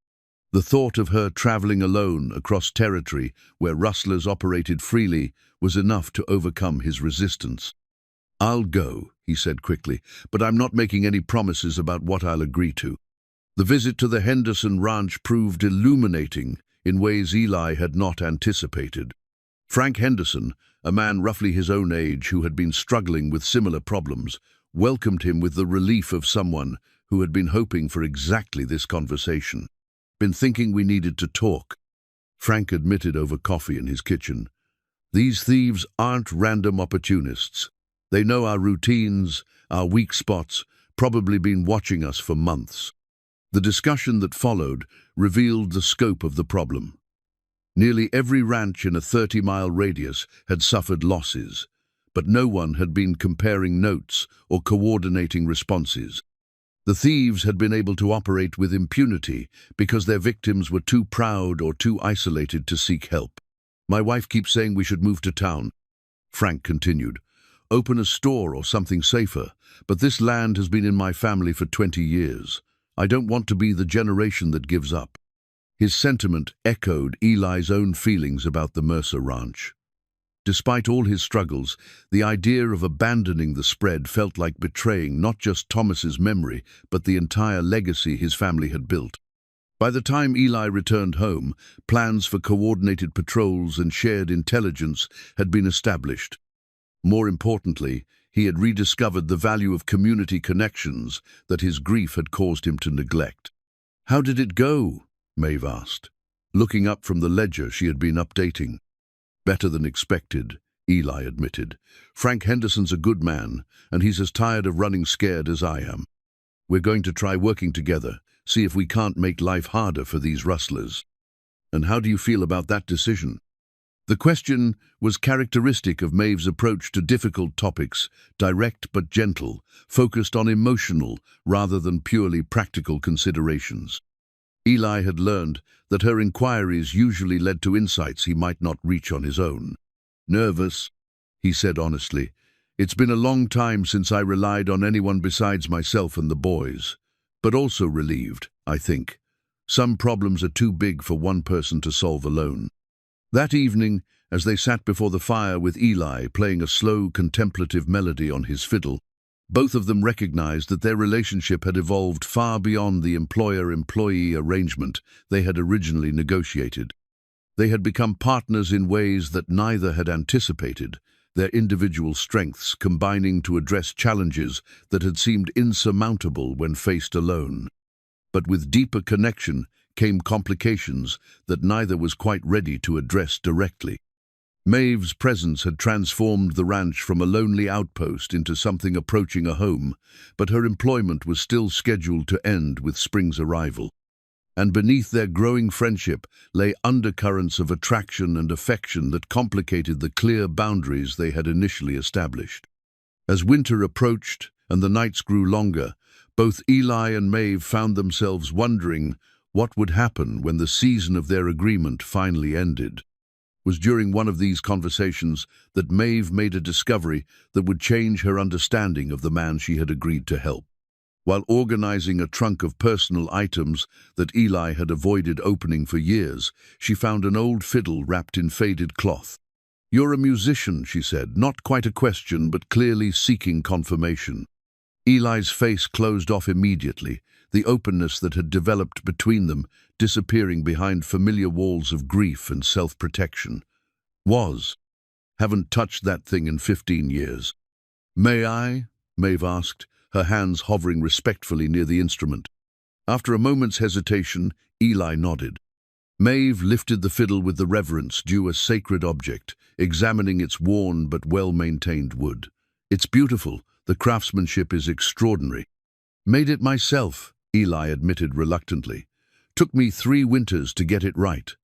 The thought of her traveling alone across territory where rustlers operated freely was enough to overcome his resistance. "I'll go," he said quickly, "but I'm not making any promises about what I'll agree to." The visit to the Henderson Ranch proved illuminating in ways Eli had not anticipated. Frank Henderson, a man roughly his own age who had been struggling with similar problems, welcomed him with the relief of someone who had been hoping for exactly this conversation. "Been thinking we needed to talk," Frank admitted over coffee in his kitchen. "These thieves aren't random opportunists. They know our routines, our weak spots, probably been watching us for months." The discussion that followed revealed the scope of the problem. Nearly every ranch in a 30-mile radius had suffered losses, but no one had been comparing notes or coordinating responses. The thieves had been able to operate with impunity because their victims were too proud or too isolated to seek help. "My wife keeps saying we should move to town," Frank continued. "Open a store or something safer, but this land has been in my family for 20 years. I don't want to be the generation that gives up." His sentiment echoed Eli's own feelings about the Mercer Ranch. Despite all his struggles, the idea of abandoning the spread felt like betraying not just Thomas's memory, but the entire legacy his family had built. By the time Eli returned home, plans for coordinated patrols and shared intelligence had been established. More importantly, he had rediscovered the value of community connections that his grief had caused him to neglect. "How did it go?" Maeve asked, looking up from the ledger she had been updating. "Better than expected," Eli admitted. "Frank Henderson's a good man, and he's as tired of running scared as I am. We're going to try working together, see if we can't make life harder for these rustlers." "And how do you feel about that decision?" The question was characteristic of Maeve's approach to difficult topics, direct but gentle, focused on emotional rather than purely practical considerations. Eli had learned that her inquiries usually led to insights he might not reach on his own. "Nervous," he said honestly. "It's been a long time since I relied on anyone besides myself and the boys. But also relieved, I think. Some problems are too big for one person to solve alone." That evening, as they sat before the fire with Eli playing a slow, contemplative melody on his fiddle, both of them recognized that their relationship had evolved far beyond the employer-employee arrangement they had originally negotiated. They had become partners in ways that neither had anticipated, their individual strengths combining to address challenges that had seemed insurmountable when faced alone. But with deeper connection came complications that neither was quite ready to address directly. Maeve's presence had transformed the ranch from a lonely outpost into something approaching a home, but her employment was still scheduled to end with spring's arrival. And beneath their growing friendship lay undercurrents of attraction and affection that complicated the clear boundaries they had initially established. As winter approached and the nights grew longer, both Eli and Maeve found themselves wondering what would happen when the season of their agreement finally ended. It was during one of these conversations that Maeve made a discovery that would change her understanding of the man she had agreed to help. While organizing a trunk of personal items that Eli had avoided opening for years, she found an old fiddle wrapped in faded cloth. "You're a musician," she said, not quite a question, but clearly seeking confirmation. Eli's face closed off immediately, the openness that had developed between them disappearing behind familiar walls of grief and self-protection. Haven't touched that thing in 15 years. "May I?" Maeve asked, her hands hovering respectfully near the instrument. After a moment's hesitation, Eli nodded. Maeve lifted the fiddle with the reverence due a sacred object, examining its worn but well-maintained wood. It's beautiful. The craftsmanship is extraordinary. Made it myself, Eli admitted reluctantly. Took me 3 winters to get it right.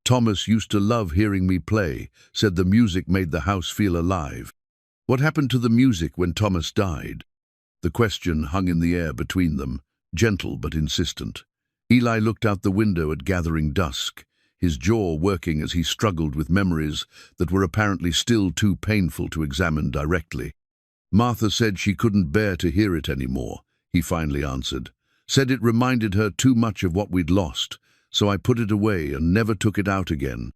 Thomas used to love hearing me play, said the music made the house feel alive. What happened to the music when Thomas died? The question hung in the air between them, gentle but insistent. Eli looked out the window at gathering dusk, his jaw working as he struggled with memories that were apparently still too painful to examine directly. Martha said she couldn't bear to hear it anymore, he finally answered. Said it reminded her too much of what we'd lost, so I put it away and never took it out again.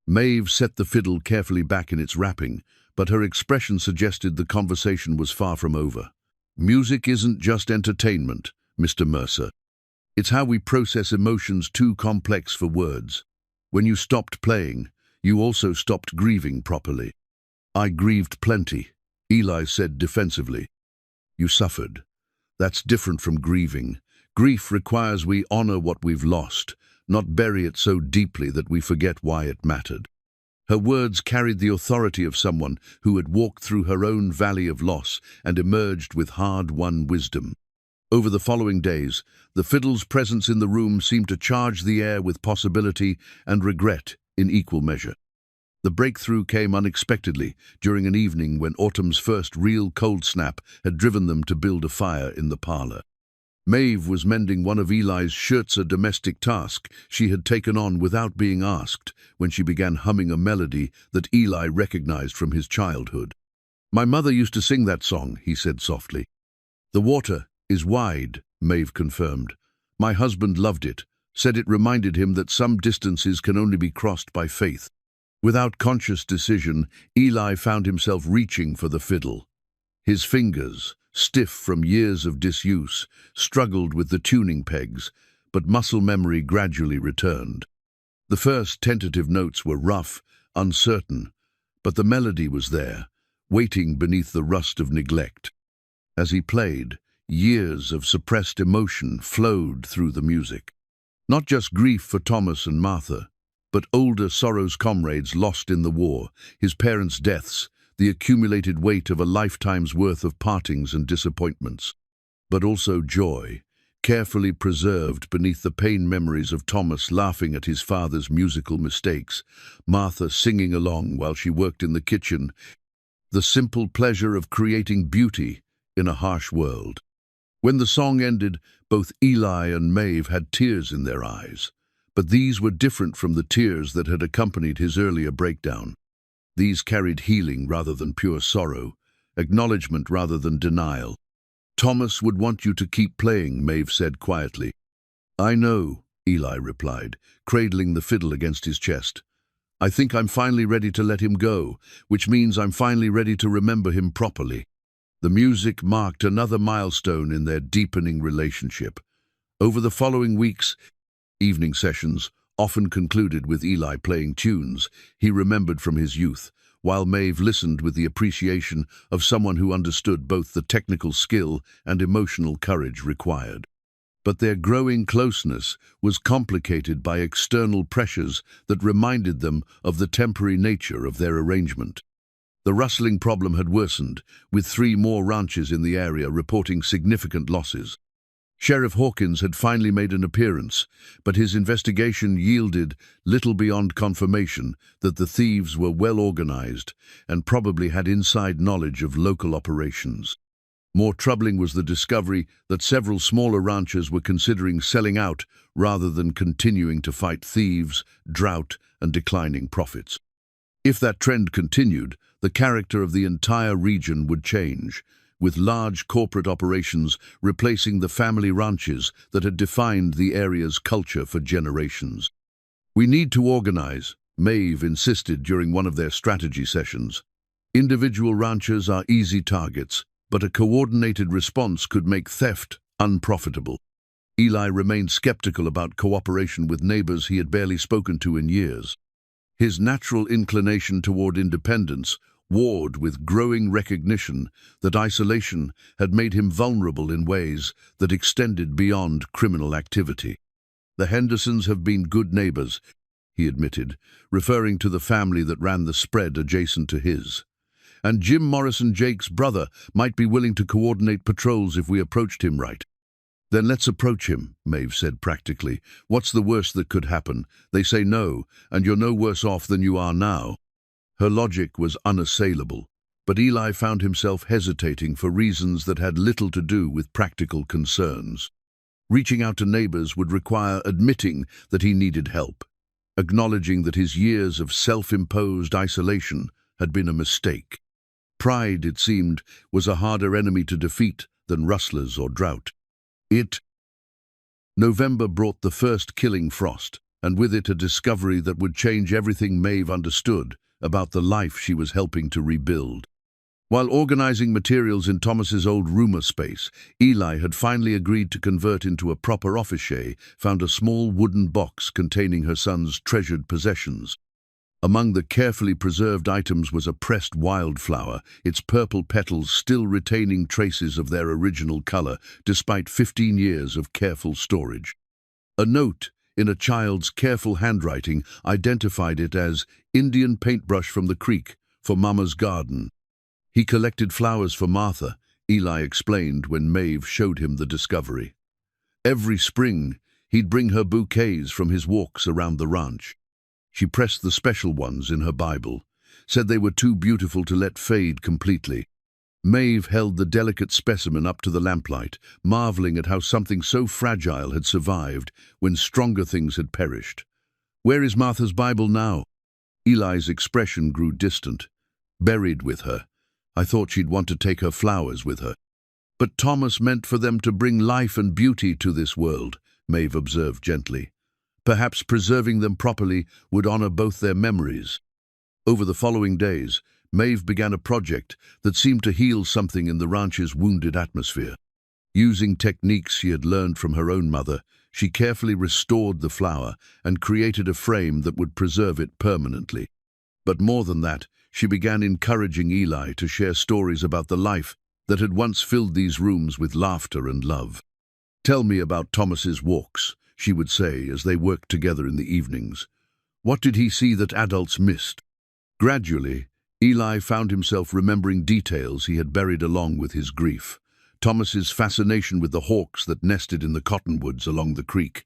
Maeve set the fiddle carefully back in its wrapping, but her expression suggested the conversation was far from over. Music isn't just entertainment, Mr. Mercer. It's how we process emotions too complex for words. When you stopped playing, you also stopped grieving properly. I grieved plenty, Eli said defensively. You suffered. That's different from grieving. Grief requires we honor what we've lost, not bury it so deeply that we forget why it mattered. Her words carried the authority of someone who had walked through her own valley of loss and emerged with hard-won wisdom. Over the following days, the fiddle's presence in the room seemed to charge the air with possibility and regret in equal measure. The breakthrough came unexpectedly during an evening when autumn's first real cold snap had driven them to build a fire in the parlor. Maeve was mending one of Eli's shirts, a domestic task she had taken on without being asked, when she began humming a melody that Eli recognized from his childhood. My mother used to sing that song, he said softly. The water is wide, Maeve confirmed. My husband loved it, said it reminded him that some distances can only be crossed by faith. Without conscious decision, Eli found himself reaching for the fiddle. His fingers, stiff from years of disuse, struggled with the tuning pegs, but muscle memory gradually returned. The first tentative notes were rough, uncertain, but the melody was there, waiting beneath the rust of neglect. As he played, years of suppressed emotion flowed through the music. Not just grief for Thomas and Martha, but older sorrow's comrades lost in the war, his parents' deaths, the accumulated weight of a lifetime's worth of partings and disappointments. But also joy, carefully preserved beneath the pain memories of Thomas laughing at his father's musical mistakes, Martha singing along while she worked in the kitchen, the simple pleasure of creating beauty in a harsh world. When the song ended, both Eli and Maeve had tears in their eyes, but these were different from the tears that had accompanied his earlier breakdown. These carried healing rather than pure sorrow, acknowledgement rather than denial. Thomas would want you to keep playing, Maeve said quietly. I know, Eli replied, cradling the fiddle against his chest. I think I'm finally ready to let him go, which means I'm finally ready to remember him properly. The music marked another milestone in their deepening relationship. Over the following weeks, evening sessions often concluded with Eli playing tunes he remembered from his youth, while Maeve listened with the appreciation of someone who understood both the technical skill and emotional courage required. But their growing closeness was complicated by external pressures that reminded them of the temporary nature of their arrangement. The rustling problem had worsened, with 3 more ranches in the area reporting significant losses. Sheriff Hawkins had finally made an appearance, but his investigation yielded little beyond confirmation that the thieves were well organized and probably had inside knowledge of local operations. More troubling was the discovery that several smaller ranchers were considering selling out rather than continuing to fight thieves, drought, and declining profits. If that trend continued, the character of the entire region would change, with large corporate operations replacing the family ranches that had defined the area's culture for generations. We need to organize, Maeve insisted during one of their strategy sessions. Individual ranchers are easy targets, but a coordinated response could make theft unprofitable. Eli remained skeptical about cooperation with neighbors he had barely spoken to in years. His natural inclination toward independence warred with growing recognition that isolation had made him vulnerable in ways that extended beyond criminal activity. The Hendersons have been good neighbors, he admitted, referring to the family that ran the spread adjacent to his. And Jim Morrison, Jake's brother, might be willing to coordinate patrols if we approached him right. Then let's approach him, Maeve said practically. What's the worst that could happen? They say no, and you're no worse off than you are now. Her logic was unassailable, but Eli found himself hesitating for reasons that had little to do with practical concerns. Reaching out to neighbors would require admitting that he needed help, acknowledging that his years of self-imposed isolation had been a mistake. Pride, it seemed, was a harder enemy to defeat than rustlers or drought. November brought the first killing frost, and with it a discovery that would change everything Maeve understood about the life she was helping to rebuild. While organizing materials in Thomas's old rumor space, Eli had finally agreed to convert into a proper office. Found a small wooden box containing her son's treasured possessions. Among the carefully preserved items was a pressed wildflower, its purple petals still retaining traces of their original color, despite 15 years of careful storage. A note, in a child's careful handwriting, identified it as Indian paintbrush from the creek for Mama's garden. He collected flowers for Martha, Eli explained when Maeve showed him the discovery. Every spring, he'd bring her bouquets from his walks around the ranch. She pressed the special ones in her Bible, said they were too beautiful to let fade completely. Maeve held the delicate specimen up to the lamplight, marveling at how something so fragile had survived when stronger things had perished. "Where is Martha's Bible now?" Eli's expression grew distant. "Buried with her. I thought she'd want to take her flowers with her." "But Thomas meant for them to bring life and beauty to this world," Maeve observed gently. "Perhaps preserving them properly would honor both their memories." Over the following days, Maeve began a project that seemed to heal something in the ranch's wounded atmosphere. Using techniques she had learned from her own mother, she carefully restored the flower and created a frame that would preserve it permanently. But more than that, she began encouraging Eli to share stories about the life that had once filled these rooms with laughter and love. "Tell me about Thomas's walks," she would say as they worked together in the evenings. "What did he see that adults missed?" Gradually, Eli found himself remembering details he had buried along with his grief. Thomas's fascination with the hawks that nested in the cottonwoods along the creek.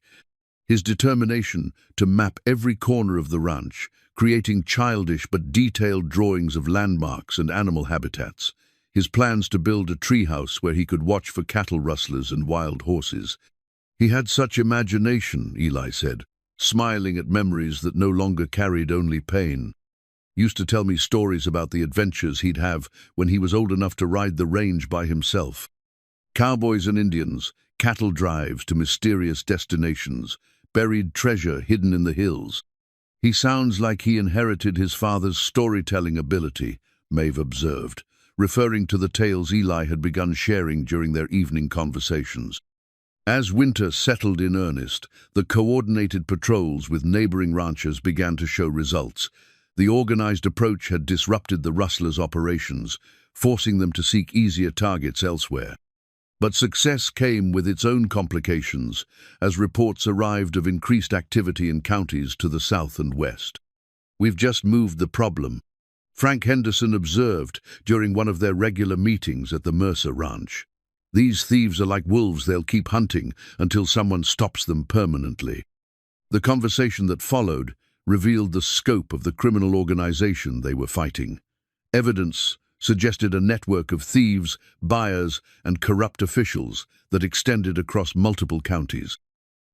His determination to map every corner of the ranch, creating childish but detailed drawings of landmarks and animal habitats. His plans to build a treehouse where he could watch for cattle rustlers and wild horses. "He had such imagination," Eli said, smiling at memories that no longer carried only pain. "Used to tell me stories about the adventures he'd have when he was old enough to ride the range by himself. Cowboys and Indians, cattle drives to mysterious destinations, buried treasure hidden in the hills. He sounds like he inherited his father's storytelling ability," Maeve observed, referring to the tales Eli had begun sharing during their evening conversations. As winter settled in earnest, the coordinated patrols with neighboring ranchers began to show results. The organized approach had disrupted the rustlers' operations, forcing them to seek easier targets elsewhere. But success came with its own complications, as reports arrived of increased activity in counties to the south and west. "We've just moved the problem," Frank Henderson observed during one of their regular meetings at the Mercer Ranch. "These thieves are like wolves, they'll keep hunting until someone stops them permanently." The conversation that followed revealed the scope of the criminal organization they were fighting. Evidence suggested a network of thieves, buyers, and corrupt officials that extended across multiple counties.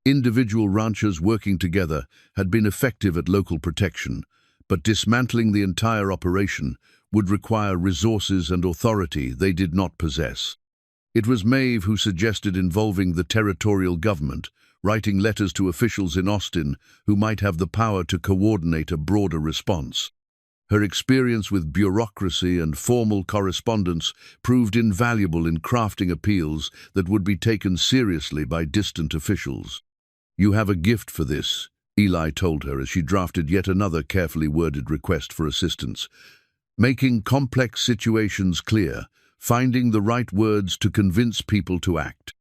Individual ranchers working together had been effective at local protection, but dismantling the entire operation would require resources and authority they did not possess. It was Maeve who suggested involving the territorial government, writing letters to officials in Austin who might have the power to coordinate a broader response. Her experience with bureaucracy and formal correspondence proved invaluable in crafting appeals that would be taken seriously by distant officials. "You have a gift for this," Eli told her as she drafted yet another carefully worded request for assistance. "Making complex situations clear, finding the right words to convince people to act."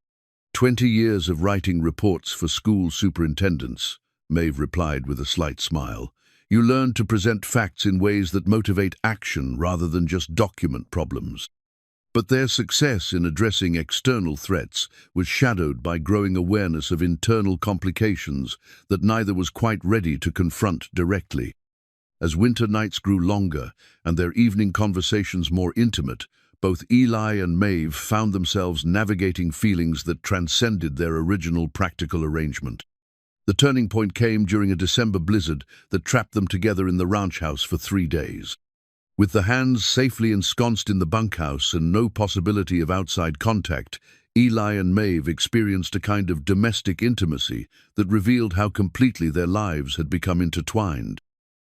20 years of writing reports for school superintendents," Maeve replied with a slight smile. You learn to present facts in ways that motivate action rather than just document problems. But their success in addressing external threats was shadowed by growing awareness of internal complications that neither was quite ready to confront directly. As winter nights grew longer and their evening conversations more intimate, both Eli and Maeve found themselves navigating feelings that transcended their original practical arrangement. The turning point came during a December blizzard that trapped them together in the ranch house for 3 days. With the hands safely ensconced in the bunkhouse and no possibility of outside contact, Eli and Maeve experienced a kind of domestic intimacy that revealed how completely their lives had become intertwined.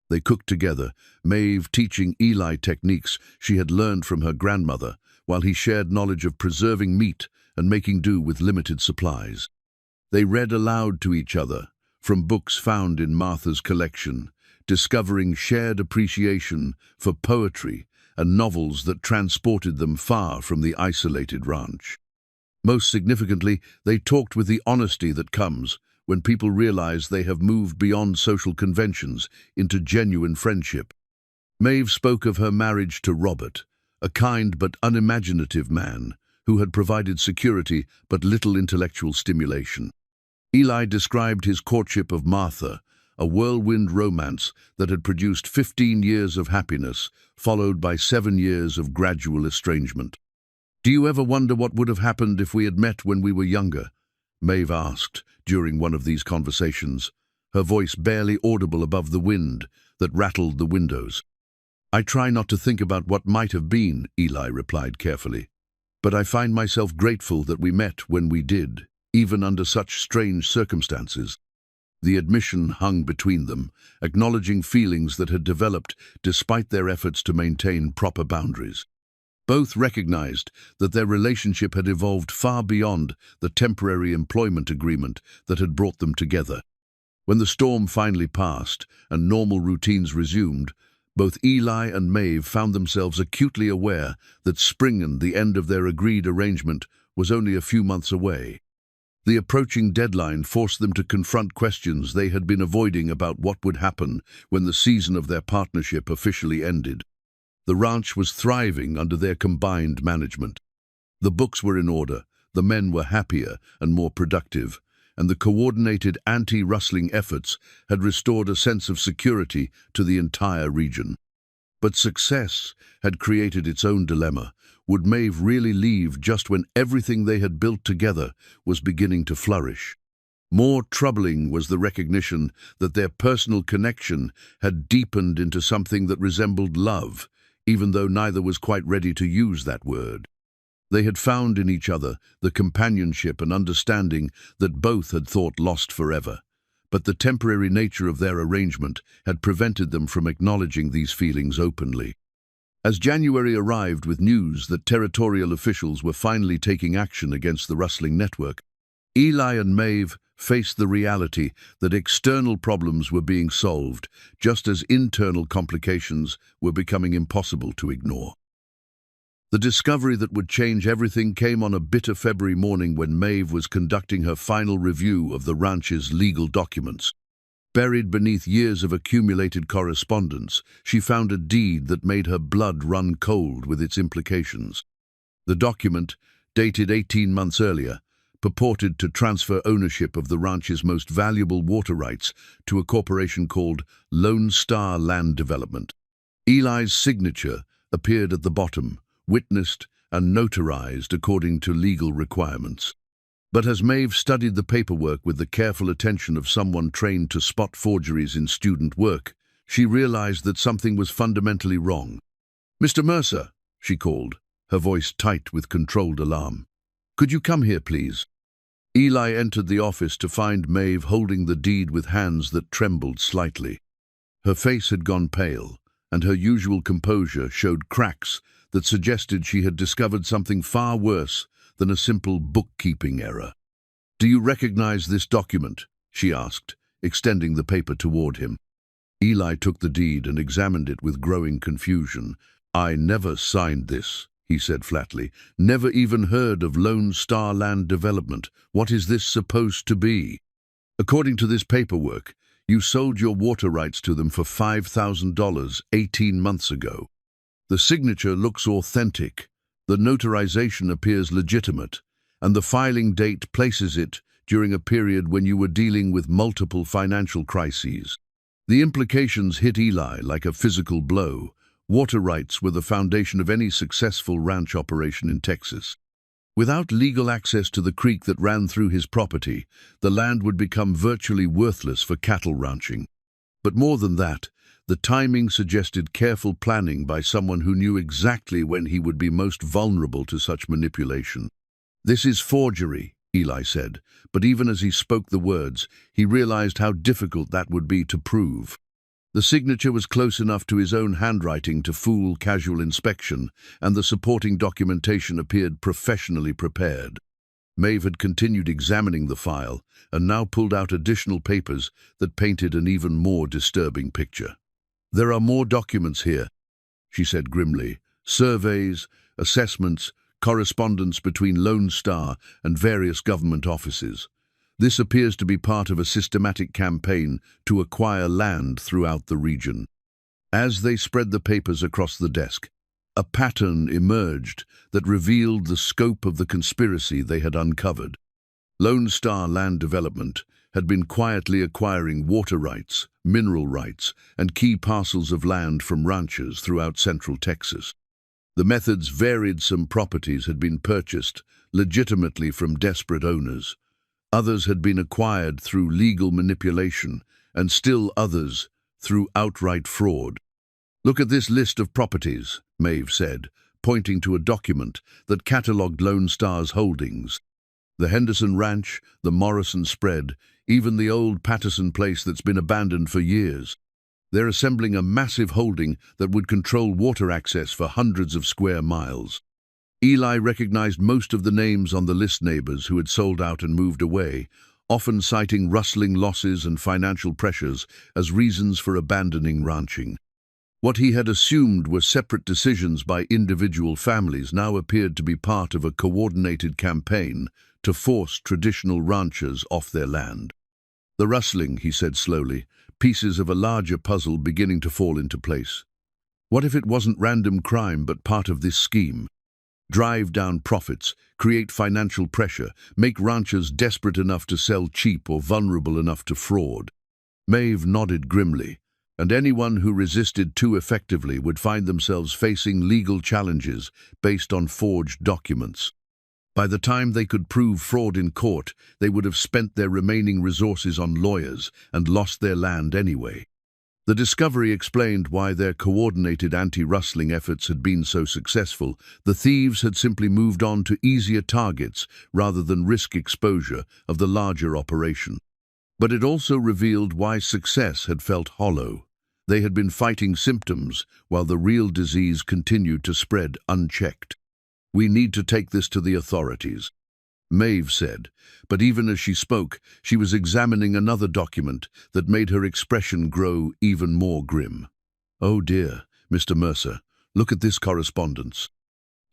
They cooked together, Maeve teaching Eli techniques she had learned from her grandmother, while he shared knowledge of preserving meat and making do with limited supplies. They read aloud to each other, from books found in Martha's collection, discovering shared appreciation for poetry and novels that transported them far from the isolated ranch. Most significantly, they talked with the honesty that comes when people realize they have moved beyond social conventions into genuine friendship. Maeve spoke of her marriage to Robert, a kind but unimaginative man who had provided security but little intellectual stimulation. Eli described his courtship of Martha, a whirlwind romance that had produced 15 years of happiness, followed by 7 years of gradual estrangement. "Do you ever wonder what would have happened if we had met when we were younger?" Maeve asked during one of these conversations, her voice barely audible above the wind that rattled the windows. "I try not to think about what might have been," Eli replied carefully. "But I find myself grateful that we met when we did, even under such strange circumstances." The admission hung between them, acknowledging feelings that had developed despite their efforts to maintain proper boundaries. Both recognized that their relationship had evolved far beyond the temporary employment agreement that had brought them together. When the storm finally passed and normal routines resumed, both Eli and Maeve found themselves acutely aware that spring and the end of their agreed arrangement was only a few months away. The approaching deadline forced them to confront questions they had been avoiding about what would happen when the season of their partnership officially ended. The ranch was thriving under their combined management. The books were in order, the men were happier and more productive, and the coordinated anti-rustling efforts had restored a sense of security to the entire region. But success had created its own dilemma. Would Maeve really leave just when everything they had built together was beginning to flourish? More troubling was the recognition that their personal connection had deepened into something that resembled love, even though neither was quite ready to use that word. They had found in each other the companionship and understanding that both had thought lost forever, but the temporary nature of their arrangement had prevented them from acknowledging these feelings openly. As January arrived with news that territorial officials were finally taking action against the rustling network, Eli and Maeve faced the reality that external problems were being solved, just as internal complications were becoming impossible to ignore. The discovery that would change everything came on a bitter February morning when Maeve was conducting her final review of the ranch's legal documents. Buried beneath years of accumulated correspondence, she found a deed that made her blood run cold with its implications. The document, dated 18 months earlier, purported to transfer ownership of the ranch's most valuable water rights to a corporation called Lone Star Land Development. Eli's signature appeared at the bottom, witnessed and notarized according to legal requirements. But as Maeve studied the paperwork with the careful attention of someone trained to spot forgeries in student work, she realized that something was fundamentally wrong. "Mr. Mercer," she called, her voice tight with controlled alarm. "Could you come here, please?" Eli entered the office to find Maeve holding the deed with hands that trembled slightly. Her face had gone pale, and her usual composure showed cracks that suggested she had discovered something far worse than a simple bookkeeping error. "Do you recognize this document?" she asked, extending the paper toward him. Eli took the deed and examined it with growing confusion. "I never signed this," he said flatly. "Never even heard of Lone Star Land Development. What is this supposed to be?" "According to this paperwork, You sold your water rights to them for $5,000 18 months ago. The signature looks authentic, the notarization appears legitimate, and the filing date places it during a period when you were dealing with multiple financial crises. The implications hit Eli like a physical blow. Water rights were the foundation of any successful ranch operation in Texas. Without legal access to the creek that ran through his property, the land would become virtually worthless for cattle ranching. But more than that, the timing suggested careful planning by someone who knew exactly when he would be most vulnerable to such manipulation. "This is forgery," Eli said, but even as he spoke the words, he realized how difficult that would be to prove. The signature was close enough to his own handwriting to fool casual inspection, and the supporting documentation appeared professionally prepared. Maeve had continued examining the file, and now pulled out additional papers that painted an even more disturbing picture. "There are more documents here," she said grimly. "Surveys, assessments, correspondence between Lone Star and various government offices. This appears to be part of a systematic campaign to acquire land throughout the region." As they spread the papers across the desk, a pattern emerged that revealed the scope of the conspiracy they had uncovered. Lone Star Land Development had been quietly acquiring water rights, mineral rights, and key parcels of land from ranchers throughout central Texas. The methods varied. Some properties had been purchased legitimately from desperate owners. Others had been acquired through legal manipulation, and still others through outright fraud. "Look at this list of properties," Maeve said, pointing to a document that catalogued Lone Star's holdings. "The Henderson Ranch, the Morrison Spread, even the old Patterson place that's been abandoned for years. They're assembling a massive holding that would control water access for hundreds of square miles." Eli recognized most of the names on the list. Neighbors who had sold out and moved away, often citing rustling losses and financial pressures as reasons for abandoning ranching. What he had assumed were separate decisions by individual families now appeared to be part of a coordinated campaign to force traditional ranchers off their land. "The rustling," he said slowly, pieces of a larger puzzle beginning to fall into place. What if it wasn't random crime but part of this scheme? Drive down profits, create financial pressure, make ranchers desperate enough to sell cheap or vulnerable enough to fraud. Maeve nodded grimly, and anyone who resisted too effectively would find themselves facing legal challenges based on forged documents. By the time they could prove fraud in court, they would have spent their remaining resources on lawyers and lost their land anyway. The discovery explained why their coordinated anti-rustling efforts had been so successful. The thieves had simply moved on to easier targets rather than risk exposure of the larger operation. But it also revealed why success had felt hollow. They had been fighting symptoms while the real disease continued to spread unchecked. "We need to take this to the authorities," Maeve said, but even as she spoke, she was examining another document that made her expression grow even more grim. "Oh dear, Mr. Mercer, look at this correspondence."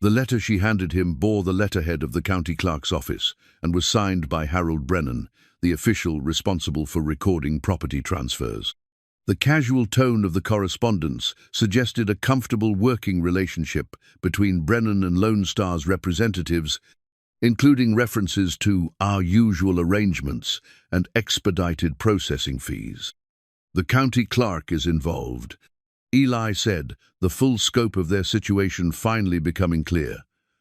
The letter she handed him bore the letterhead of the county clerk's office and was signed by Harold Brennan, the official responsible for recording property transfers. The casual tone of the correspondence suggested a comfortable working relationship between Brennan and Lone Star's representatives, including references to "our usual arrangements" and expedited processing fees. "The county clerk is involved," Eli said, the full scope of their situation finally becoming clear.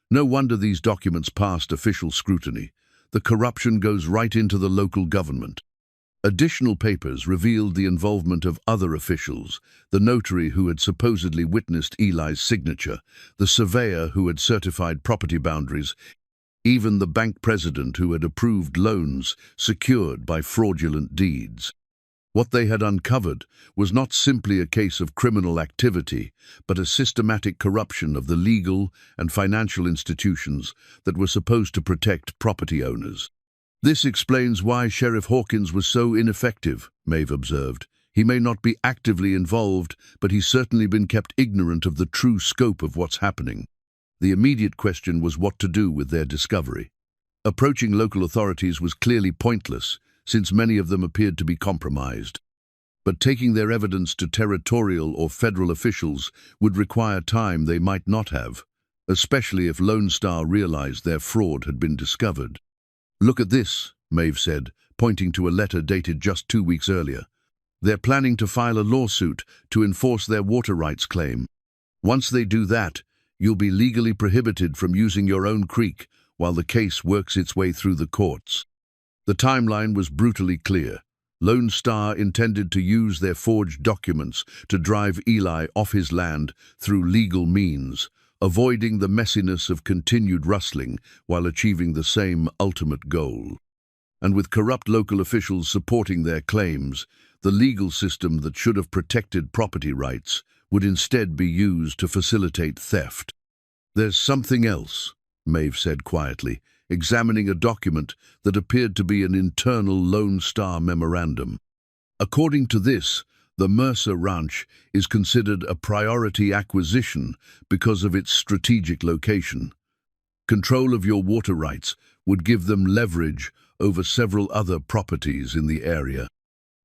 "No wonder these documents passed official scrutiny. The corruption goes right into the local government." Additional papers revealed the involvement of other officials: the notary who had supposedly witnessed Eli's signature, the surveyor who had certified property boundaries, even the bank president who had approved loans secured by fraudulent deeds. What they had uncovered was not simply a case of criminal activity, but a systematic corruption of the legal and financial institutions that were supposed to protect property owners. "This explains why Sheriff Hawkins was so ineffective," Maeve observed. "He may not be actively involved, but he's certainly been kept ignorant of the true scope of what's happening." The immediate question was what to do with their discovery. Approaching local authorities was clearly pointless, since many of them appeared to be compromised. But taking their evidence to territorial or federal officials would require time they might not have, especially if Lone Star realized their fraud had been discovered. "Look at this," Maeve said, pointing to a letter dated just 2 weeks earlier. "They're planning to file a lawsuit to enforce their water rights claim. Once they do that, you'll be legally prohibited from using your own creek while the case works its way through the courts." The timeline was brutally clear. Lone Star intended to use their forged documents to drive Eli off his land through legal means, avoiding the messiness of continued rustling while achieving the same ultimate goal. And with corrupt local officials supporting their claims, the legal system that should have protected property rights would instead be used to facilitate theft. "There's something else," Maeve said quietly, examining a document that appeared to be an internal Lone Star memorandum. According to this, the Mercer Ranch is considered a priority acquisition because of its strategic location. Control of your water rights would give them leverage over several other properties in the area.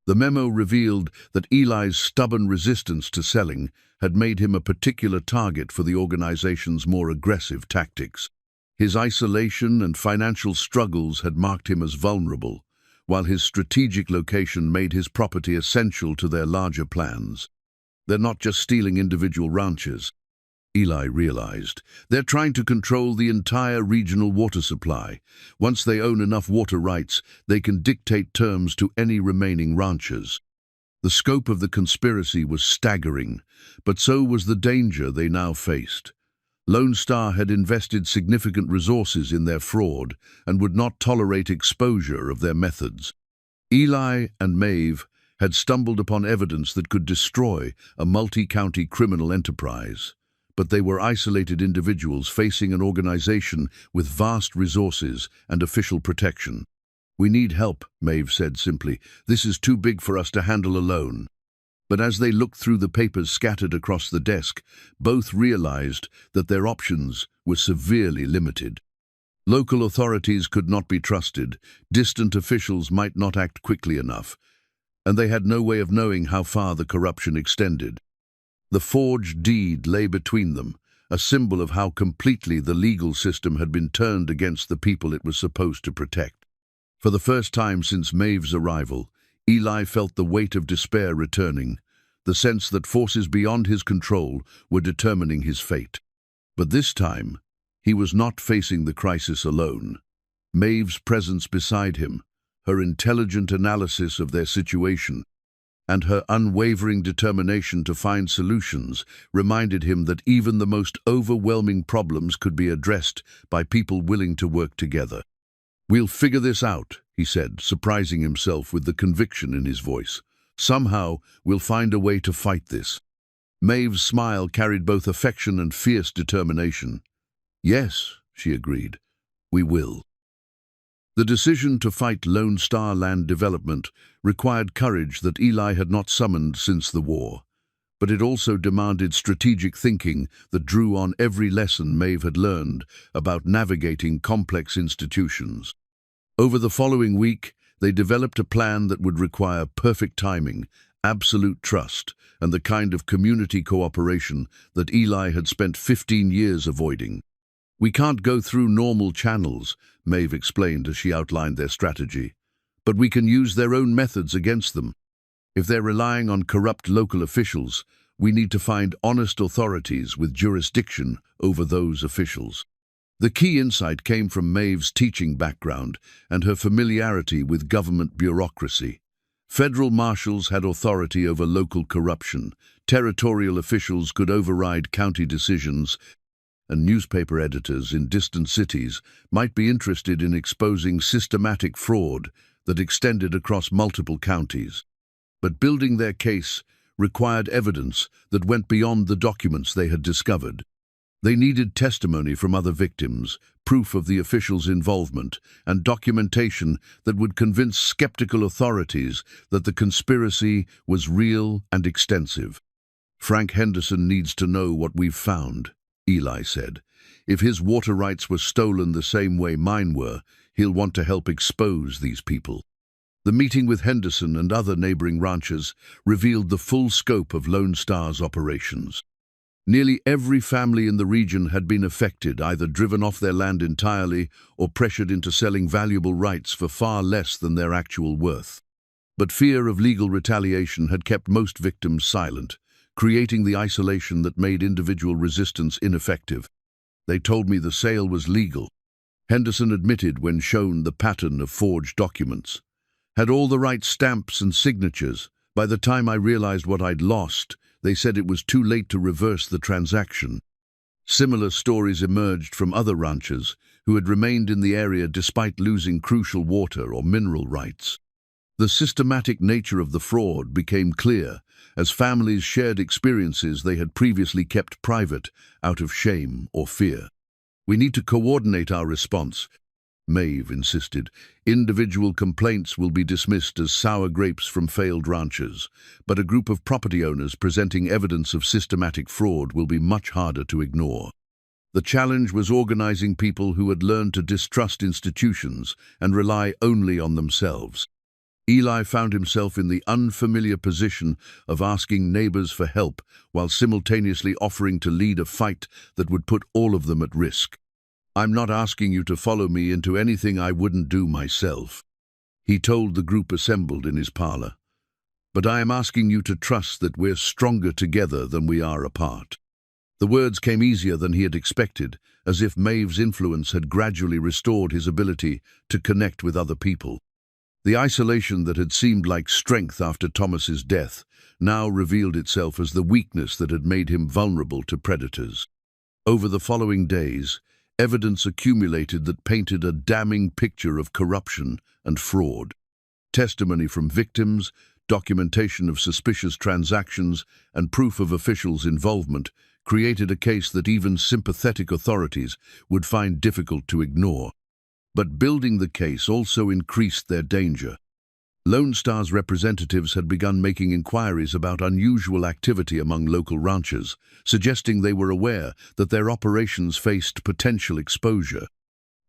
The memo revealed that Eli's stubborn resistance to selling had made him a particular target for the organization's more aggressive tactics. His isolation and financial struggles had marked him as vulnerable, while his strategic location made his property essential to their larger plans. "They're not just stealing individual ranches," Eli realized. "They're trying to control the entire regional water supply. Once they own enough water rights, they can dictate terms to any remaining ranchers." The scope of the conspiracy was staggering, but so was the danger they now faced. Lone Star had invested significant resources in their fraud and would not tolerate exposure of their methods. Eli and Maeve had stumbled upon evidence that could destroy a multi-county criminal enterprise, but they were isolated individuals facing an organization with vast resources and official protection. "We need help," Maeve said simply. "This is too big for us to handle alone." But as they looked through the papers scattered across the desk, both realized that their options were severely limited. Local authorities could not be trusted, distant officials might not act quickly enough, and they had no way of knowing how far the corruption extended. The forged deed lay between them, a symbol of how completely the legal system had been turned against the people it was supposed to protect. For the first time since Maeve's arrival, Eli felt the weight of despair returning, the sense that forces beyond his control were determining his fate. But this time, he was not facing the crisis alone. Maeve's presence beside him, her intelligent analysis of their situation, and her unwavering determination to find solutions reminded him that even the most overwhelming problems could be addressed by people willing to work together. "We'll figure this out," he said, surprising himself with the conviction in his voice. "Somehow, we'll find a way to fight this." Maeve's smile carried both affection and fierce determination. "Yes," she agreed, "we will." The decision to fight Lone Star land development required courage that Eli had not summoned since the war, but it also demanded strategic thinking that drew on every lesson Maeve had learned about navigating complex institutions. Over the following week, they developed a plan that would require perfect timing, absolute trust, and the kind of community cooperation that Eli had spent 15 years avoiding. "We can't go through normal channels," Maeve explained as she outlined their strategy, "but we can use their own methods against them. If they're relying on corrupt local officials, we need to find honest authorities with jurisdiction over those officials." The key insight came from Maeve's teaching background and her familiarity with government bureaucracy. Federal marshals had authority over local corruption, territorial officials could override county decisions, and newspaper editors in distant cities might be interested in exposing systematic fraud that extended across multiple counties. But building their case required evidence that went beyond the documents they had discovered. They needed testimony from other victims, proof of the officials' involvement, and documentation that would convince skeptical authorities that the conspiracy was real and extensive. "Frank Henderson needs to know what we've found," Eli said. "If his water rights were stolen the same way mine were, he'll want to help expose these people." The meeting with Henderson and other neighboring ranchers revealed the full scope of Lone Star's operations. Nearly every family in the region had been affected, either driven off their land entirely or pressured into selling valuable rights for far less than their actual worth. But fear of legal retaliation had kept most victims silent, creating the isolation that made individual resistance ineffective. They told me the sale was legal. Henderson admitted when shown the pattern of forged documents. Had all the right stamps and signatures. By the time I realized what I'd lost, they said it was too late to reverse the transaction. Similar stories emerged from other ranchers who had remained in the area despite losing crucial water or mineral rights. The systematic nature of the fraud became clear as families shared experiences they had previously kept private out of shame or fear. "We need to coordinate our response," Maeve insisted. "Individual complaints will be dismissed as sour grapes from failed ranchers, but a group of property owners presenting evidence of systematic fraud will be much harder to ignore." The challenge was organizing people who had learned to distrust institutions and rely only on themselves. Eli found himself in the unfamiliar position of asking neighbors for help while simultaneously offering to lead a fight that would put all of them at risk. "I'm not asking you to follow me into anything I wouldn't do myself," he told the group assembled in his parlor. "But I am asking you to trust that we're stronger together than we are apart." The words came easier than he had expected, as if Maeve's influence had gradually restored his ability to connect with other people. The isolation that had seemed like strength after Thomas's death now revealed itself as the weakness that had made him vulnerable to predators. Over the following days, evidence accumulated that painted a damning picture of corruption and fraud. Testimony from victims, documentation of suspicious transactions, and proof of officials' involvement created a case that even sympathetic authorities would find difficult to ignore. But building the case also increased their danger. Lone Star's representatives had begun making inquiries about unusual activity among local ranchers, suggesting they were aware that their operations faced potential exposure.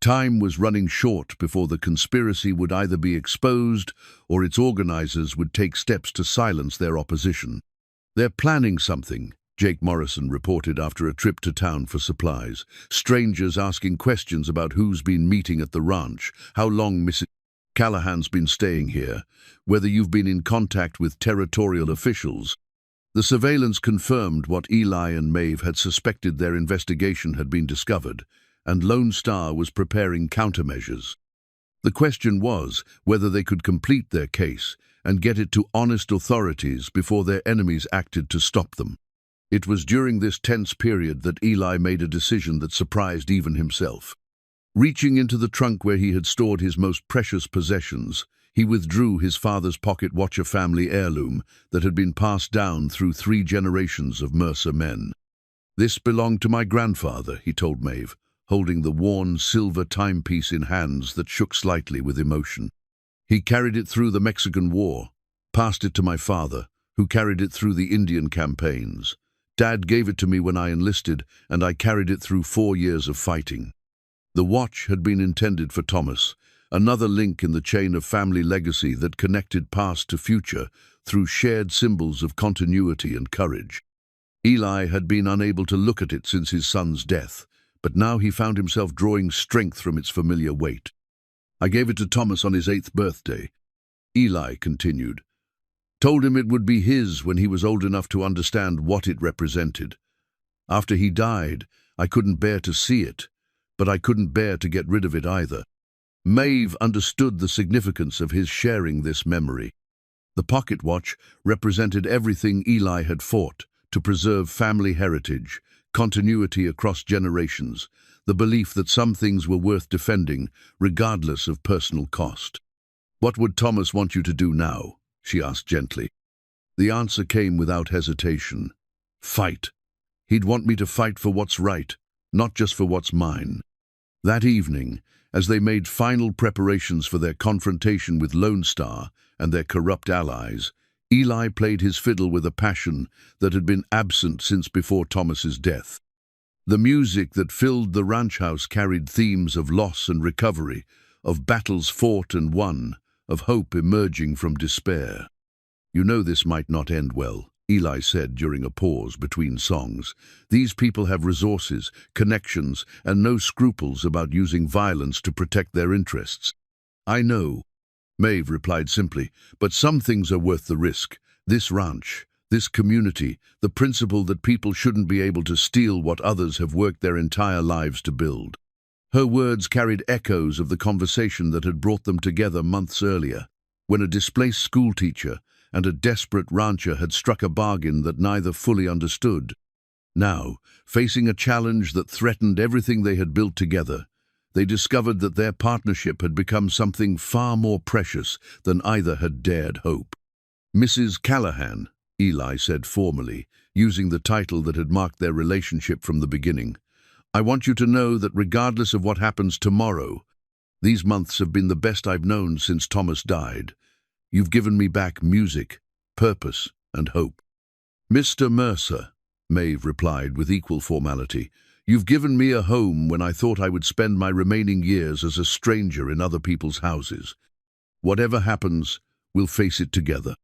Time was running short before the conspiracy would either be exposed or its organizers would take steps to silence their opposition. "They're planning something," Jake Morrison reported after a trip to town for supplies. "Strangers asking questions about who's been meeting at the ranch, how long Mrs. Callahan's been staying here, whether you've been in contact with territorial officials." The surveillance confirmed what Eli and Maeve had suspected. Their investigation had been discovered, and Lone Star was preparing countermeasures. The question was whether they could complete their case and get it to honest authorities before their enemies acted to stop them. It was during this tense period that Eli made a decision that surprised even himself. Reaching into the trunk where he had stored his most precious possessions, he withdrew his father's pocket watch, a family heirloom that had been passed down through 3 generations of Mercer men. "This belonged to my grandfather," he told Maeve, holding the worn silver timepiece in hands that shook slightly with emotion. "He carried it through the Mexican War, passed it to my father, who carried it through the Indian campaigns. Dad gave it to me when I enlisted, and I carried it through 4 years of fighting." The watch had been intended for Thomas, another link in the chain of family legacy that connected past to future through shared symbols of continuity and courage. Eli had been unable to look at it since his son's death, but now he found himself drawing strength from its familiar weight. "I gave it to Thomas on his 8th birthday," Eli continued. "Told him it would be his when he was old enough to understand what it represented. After he died, I couldn't bear to see it, but I couldn't bear to get rid of it either." Maeve understood the significance of his sharing this memory. The pocket watch represented everything Eli had fought to preserve: family heritage, continuity across generations, the belief that some things were worth defending, regardless of personal cost. "What would Thomas want you to do now?" she asked gently. The answer came without hesitation. "Fight. He'd want me to fight for what's right, not just for what's mine." That evening, as they made final preparations for their confrontation with Lone Star and their corrupt allies, Eli played his fiddle with a passion that had been absent since before Thomas's death. The music that filled the ranch house carried themes of loss and recovery, of battles fought and won, of hope emerging from despair. "You know this might not end well," Eli said during a pause between songs. "These people have resources, connections, and no scruples about using violence to protect their interests." "I know," Maeve replied simply, "but some things are worth the risk. This ranch, this community, the principle that people shouldn't be able to steal what others have worked their entire lives to build." Her words carried echoes of the conversation that had brought them together months earlier, when a displaced schoolteacher and a desperate rancher had struck a bargain that neither fully understood. Now, facing a challenge that threatened everything they had built together, they discovered that their partnership had become something far more precious than either had dared hope. "Mrs. Callahan," Eli said formally, using the title that had marked their relationship from the beginning, "I want you to know that regardless of what happens tomorrow, these months have been the best I've known since Thomas died. You've given me back music, purpose, and hope." "Mr. Mercer," Maeve replied with equal formality, "you've given me a home when I thought I would spend my remaining years as a stranger in other people's houses. Whatever happens, we'll face it together."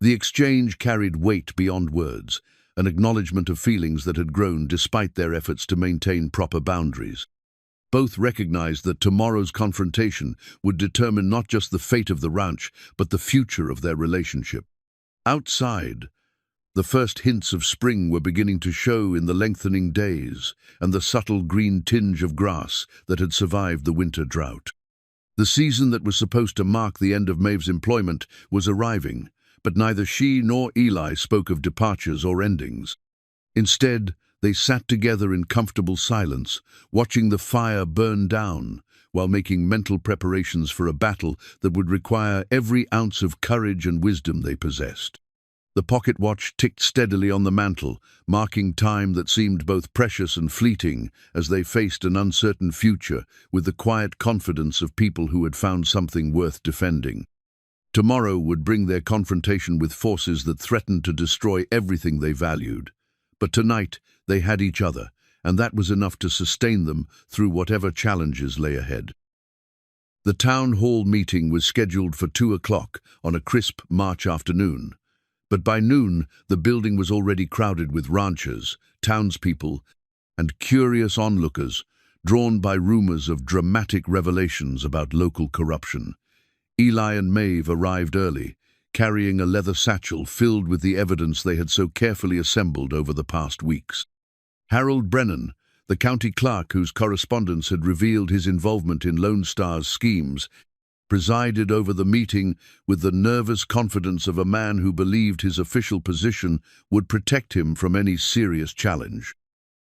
The exchange carried weight beyond words, an acknowledgement of feelings that had grown despite their efforts to maintain proper boundaries. Both recognized that tomorrow's confrontation would determine not just the fate of the ranch, but the future of their relationship. Outside, the first hints of spring were beginning to show in the lengthening days and the subtle green tinge of grass that had survived the winter drought. The season that was supposed to mark the end of Maeve's employment was arriving, but neither she nor Eli spoke of departures or endings. Instead, they sat together in comfortable silence, watching the fire burn down, while making mental preparations for a battle that would require every ounce of courage and wisdom they possessed. The pocket watch ticked steadily on the mantel, marking time that seemed both precious and fleeting as they faced an uncertain future with the quiet confidence of people who had found something worth defending. Tomorrow would bring their confrontation with forces that threatened to destroy everything they valued. But tonight, they had each other, and that was enough to sustain them through whatever challenges lay ahead. The town hall meeting was scheduled for 2 o'clock on a crisp March afternoon, but by noon the building was already crowded with ranchers, townspeople, and curious onlookers, drawn by rumors of dramatic revelations about local corruption. Eli and Maeve arrived early, carrying a leather satchel filled with the evidence they had so carefully assembled over the past weeks. Harold Brennan, the county clerk whose correspondence had revealed his involvement in Lone Star's schemes, presided over the meeting with the nervous confidence of a man who believed his official position would protect him from any serious challenge.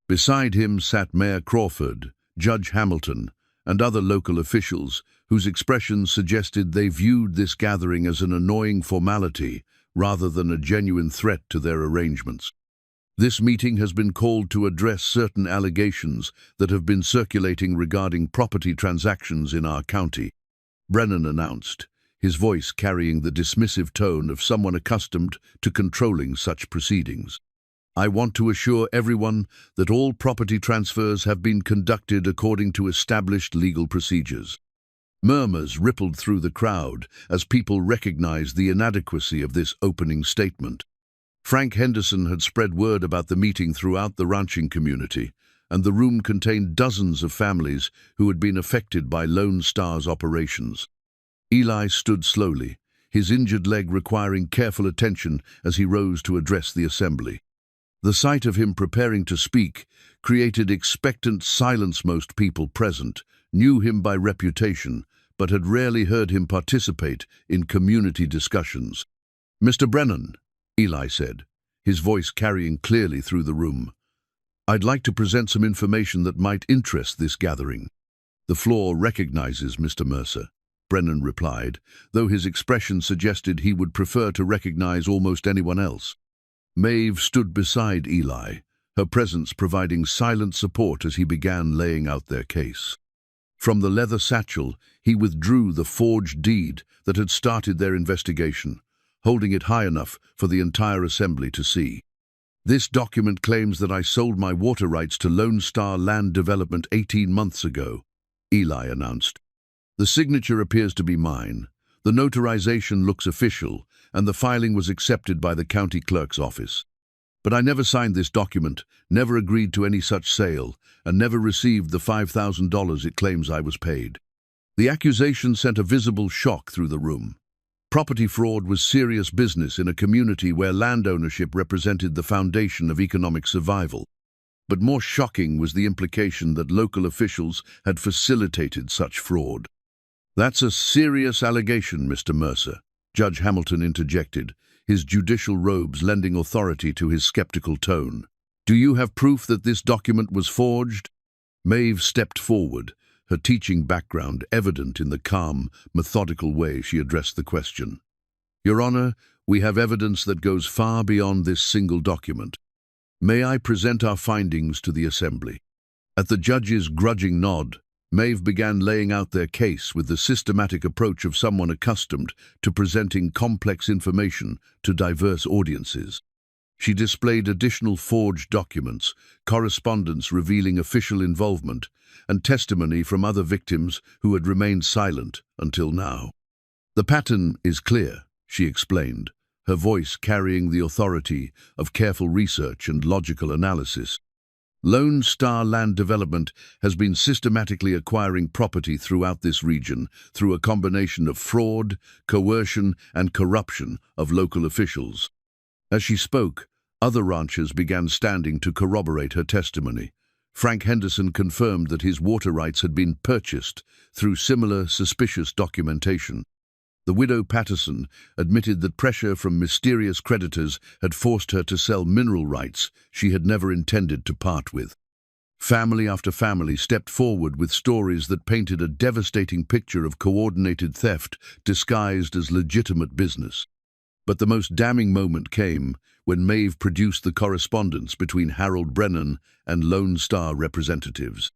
Beside him sat Mayor Crawford, Judge Hamilton, and other local officials whose expressions suggested they viewed this gathering as an annoying formality rather than a genuine threat to their arrangements. "This meeting has been called to address certain allegations that have been circulating regarding property transactions in our county," Brennan announced, his voice carrying the dismissive tone of someone accustomed to controlling such proceedings. "I want to assure everyone that all property transfers have been conducted according to established legal procedures." Murmurs rippled through the crowd as people recognized the inadequacy of this opening statement. Frank Henderson had spread word about the meeting throughout the ranching community, and the room contained dozens of families who had been affected by Lone Star's operations. Eli stood slowly, his injured leg requiring careful attention as he rose to address the assembly. The sight of him preparing to speak created expectant silence. Most people present knew him by reputation, but had rarely heard him participate in community discussions. "Mr. Brennan," Eli said, his voice carrying clearly through the room, "I'd like to present some information that might interest this gathering." "The floor recognizes Mr. Mercer," Brennan replied, though his expression suggested he would prefer to recognize almost anyone else. Maeve stood beside Eli, her presence providing silent support as he began laying out their case. From the leather satchel, he withdrew the forged deed that had started their investigation, holding it high enough for the entire assembly to see. "This document claims that I sold my water rights to Lone Star Land Development 18 months ago," Eli announced. "The signature appears to be mine, The notarization looks official, and the filing was accepted by the county clerk's office. But I never signed this document, never agreed to any such sale, and never received the $5,000 it claims I was paid. The accusation sent a visible shock through the room. Property fraud was serious business in a community where land ownership represented the foundation of economic survival. But more shocking was the implication that local officials had facilitated such fraud. "That's a serious allegation, Mr. Mercer," Judge Hamilton interjected, his judicial robes lending authority to his skeptical tone. "Do you have proof that this document was forged?" Maeve stepped forward, her teaching background evident in the calm, methodical way she addressed the question. "Your Honor, we have evidence that goes far beyond this single document. May I present our findings to the Assembly?" At the judge's grudging nod, Maeve began laying out their case with the systematic approach of someone accustomed to presenting complex information to diverse audiences. She displayed additional forged documents, correspondence revealing official involvement, and testimony from other victims who had remained silent until now. "The pattern is clear," she explained, her voice carrying the authority of careful research and logical analysis. Lone Star Land Development has been systematically acquiring property throughout this region through a combination of fraud, coercion, and corruption of local officials. As she spoke, other ranchers began standing to corroborate her testimony. Frank Henderson confirmed that his water rights had been purchased through similar suspicious documentation. The widow Patterson admitted that pressure from mysterious creditors had forced her to sell mineral rights she had never intended to part with. Family after family stepped forward with stories that painted a devastating picture of coordinated theft disguised as legitimate business. But the most damning moment came when Maeve produced the correspondence between Harold Brennan and Lone Star representatives.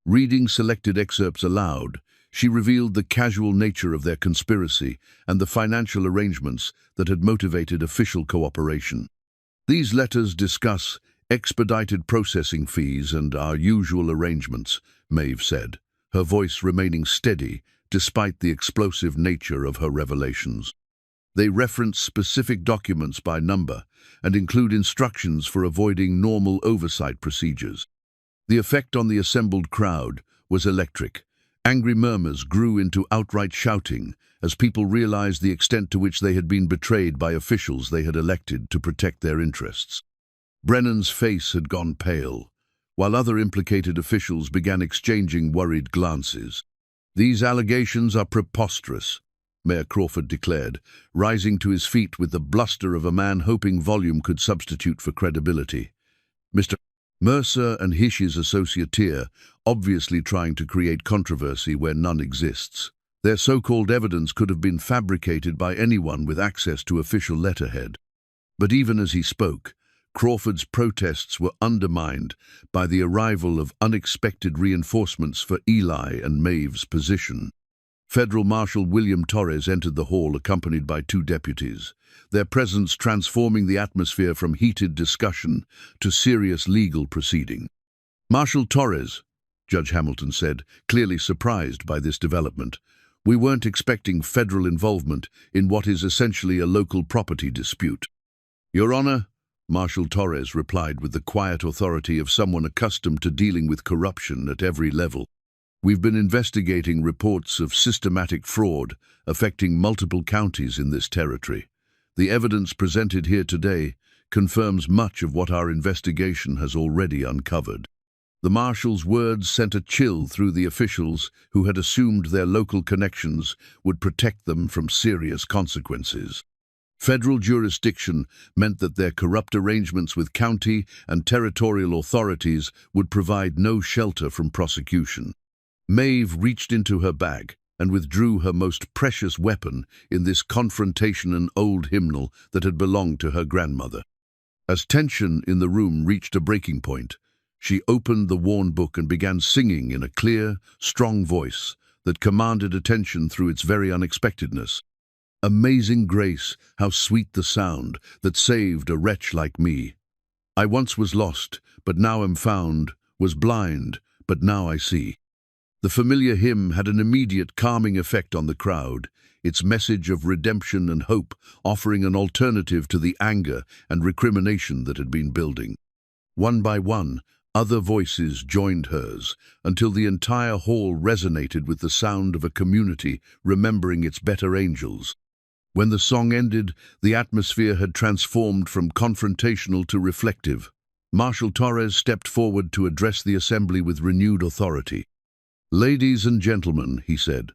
Reading selected excerpts aloud, she revealed the casual nature of their conspiracy and the financial arrangements that had motivated official cooperation. "These letters discuss expedited processing fees and our usual arrangements," Maeve said, her voice remaining steady despite the explosive nature of her revelations. "They reference specific documents by number and include instructions for avoiding normal oversight procedures." The effect on the assembled crowd was electric. Angry murmurs grew into outright shouting as people realized the extent to which they had been betrayed by officials they had elected to protect their interests. Brennan's face had gone pale, while other implicated officials began exchanging worried glances. "These allegations are preposterous," Mayor Crawford declared, rising to his feet with the bluster of a man hoping volume could substitute for credibility. "Mr. Mercer and his associateer, obviously trying to create controversy where none exists. Their so-called evidence could have been fabricated by anyone with access to official letterhead." But even as he spoke, Crawford's protests were undermined by the arrival of unexpected reinforcements for Eli and Maeve's position. Federal Marshal William Torres entered the hall accompanied by two deputies, their presence transforming the atmosphere from heated discussion to serious legal proceeding. "Marshal Torres," Judge Hamilton said, clearly surprised by this development, "we weren't expecting federal involvement in what is essentially a local property dispute." "Your Honor," Marshal Torres replied with the quiet authority of someone accustomed to dealing with corruption at every level, "we've been investigating reports of systematic fraud affecting multiple counties in this territory. The evidence presented here today confirms much of what our investigation has already uncovered." The marshal's words sent a chill through the officials who had assumed their local connections would protect them from serious consequences. Federal jurisdiction meant that their corrupt arrangements with county and territorial authorities would provide no shelter from prosecution. Maeve reached into her bag and withdrew her most precious weapon in this confrontation, an old hymnal that had belonged to her grandmother. As tension in the room reached a breaking point, she opened the worn book and began singing in a clear, strong voice that commanded attention through its very unexpectedness. "Amazing grace, how sweet the sound that saved a wretch like me. I once was lost, but now am found, was blind, but now I see." The familiar hymn had an immediate calming effect on the crowd, its message of redemption and hope offering an alternative to the anger and recrimination that had been building. One by one, other voices joined hers, until the entire hall resonated with the sound of a community remembering its better angels. When the song ended, the atmosphere had transformed from confrontational to reflective. Marshal Torres stepped forward to address the assembly with renewed authority. "Ladies and gentlemen," he said,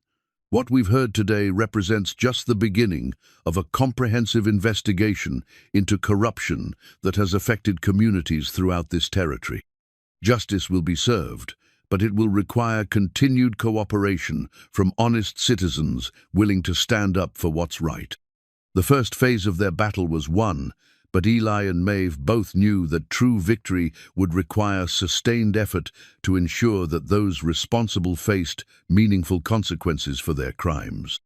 "what we've heard today represents just the beginning of a comprehensive investigation into corruption that has affected communities throughout this territory. Justice will be served, but it will require continued cooperation from honest citizens willing to stand up for what's right." The first phase of their battle was won, but Eli and Maeve both knew that true victory would require sustained effort to ensure that those responsible faced meaningful consequences for their crimes.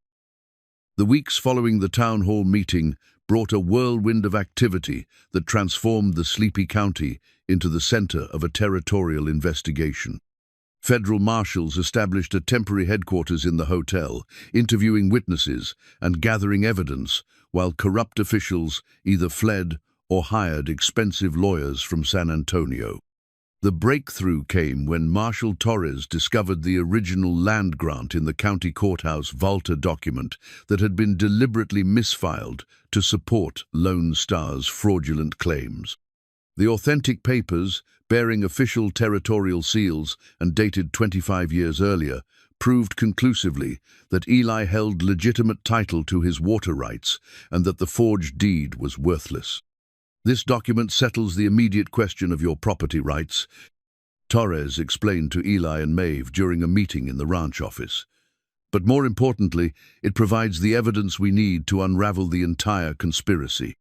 The weeks following the town hall meeting brought a whirlwind of activity that transformed the sleepy county into the center of a territorial investigation. Federal marshals established a temporary headquarters in the hotel, interviewing witnesses and gathering evidence, while corrupt officials either fled or hired expensive lawyers from San Antonio. The breakthrough came when Marshal Torres discovered the original land grant in the county courthouse Volta document that had been deliberately misfiled to support Lone Star's fraudulent claims. The authentic papers, bearing official territorial seals and dated 25 years earlier, proved conclusively that Eli held legitimate title to his water rights and that the forged deed was worthless. "This document settles the immediate question of your property rights," Torres explained to Eli and Maeve during a meeting in the ranch office. "But more importantly, it provides the evidence we need to unravel the entire conspiracy."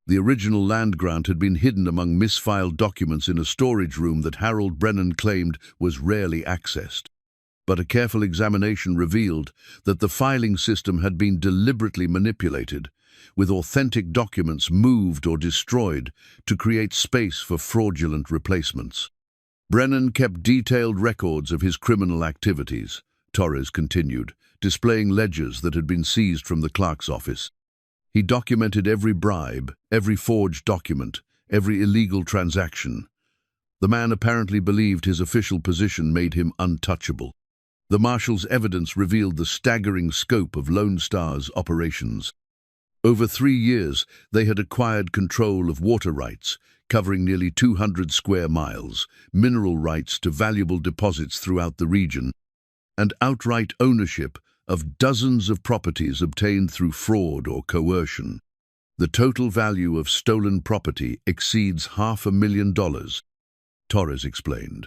The original land grant had been hidden among misfiled documents in a storage room that Harold Brennan claimed was rarely accessed. But a careful examination revealed that the filing system had been deliberately manipulated, with authentic documents moved or destroyed to create space for fraudulent replacements. "Brennan kept detailed records of his criminal activities," Torres continued, displaying ledgers that had been seized from the clerk's office. "He documented every bribe, every forged document, every illegal transaction. The man apparently believed his official position made him untouchable." The marshal's evidence revealed the staggering scope of Lone Star's operations. Over 3 years, they had acquired control of water rights, covering nearly 200 square miles, mineral rights to valuable deposits throughout the region, and outright ownership of dozens of properties obtained through fraud or coercion. The total value of stolen property exceeds $500,000, Torres explained.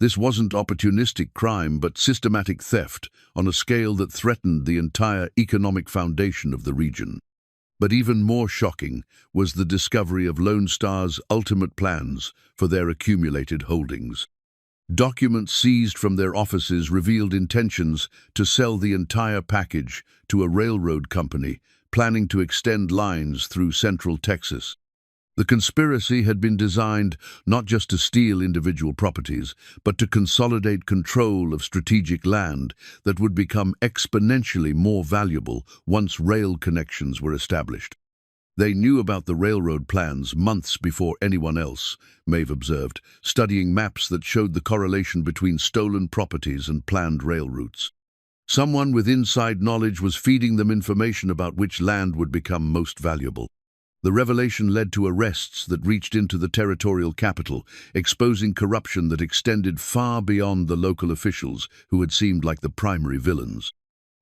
This wasn't opportunistic crime, but systematic theft on a scale that threatened the entire economic foundation of the region. But even more shocking was the discovery of Lone Star's ultimate plans for their accumulated holdings. Documents seized from their offices revealed intentions to sell the entire package to a railroad company planning to extend lines through central Texas. The conspiracy had been designed not just to steal individual properties, but to consolidate control of strategic land that would become exponentially more valuable once rail connections were established. "They knew about the railroad plans months before anyone else," Maeve observed, studying maps that showed the correlation between stolen properties and planned rail routes. Someone with inside knowledge was feeding them information about which land would become most valuable. The revelation led to arrests that reached into the territorial capital, exposing corruption that extended far beyond the local officials who had seemed like the primary villains.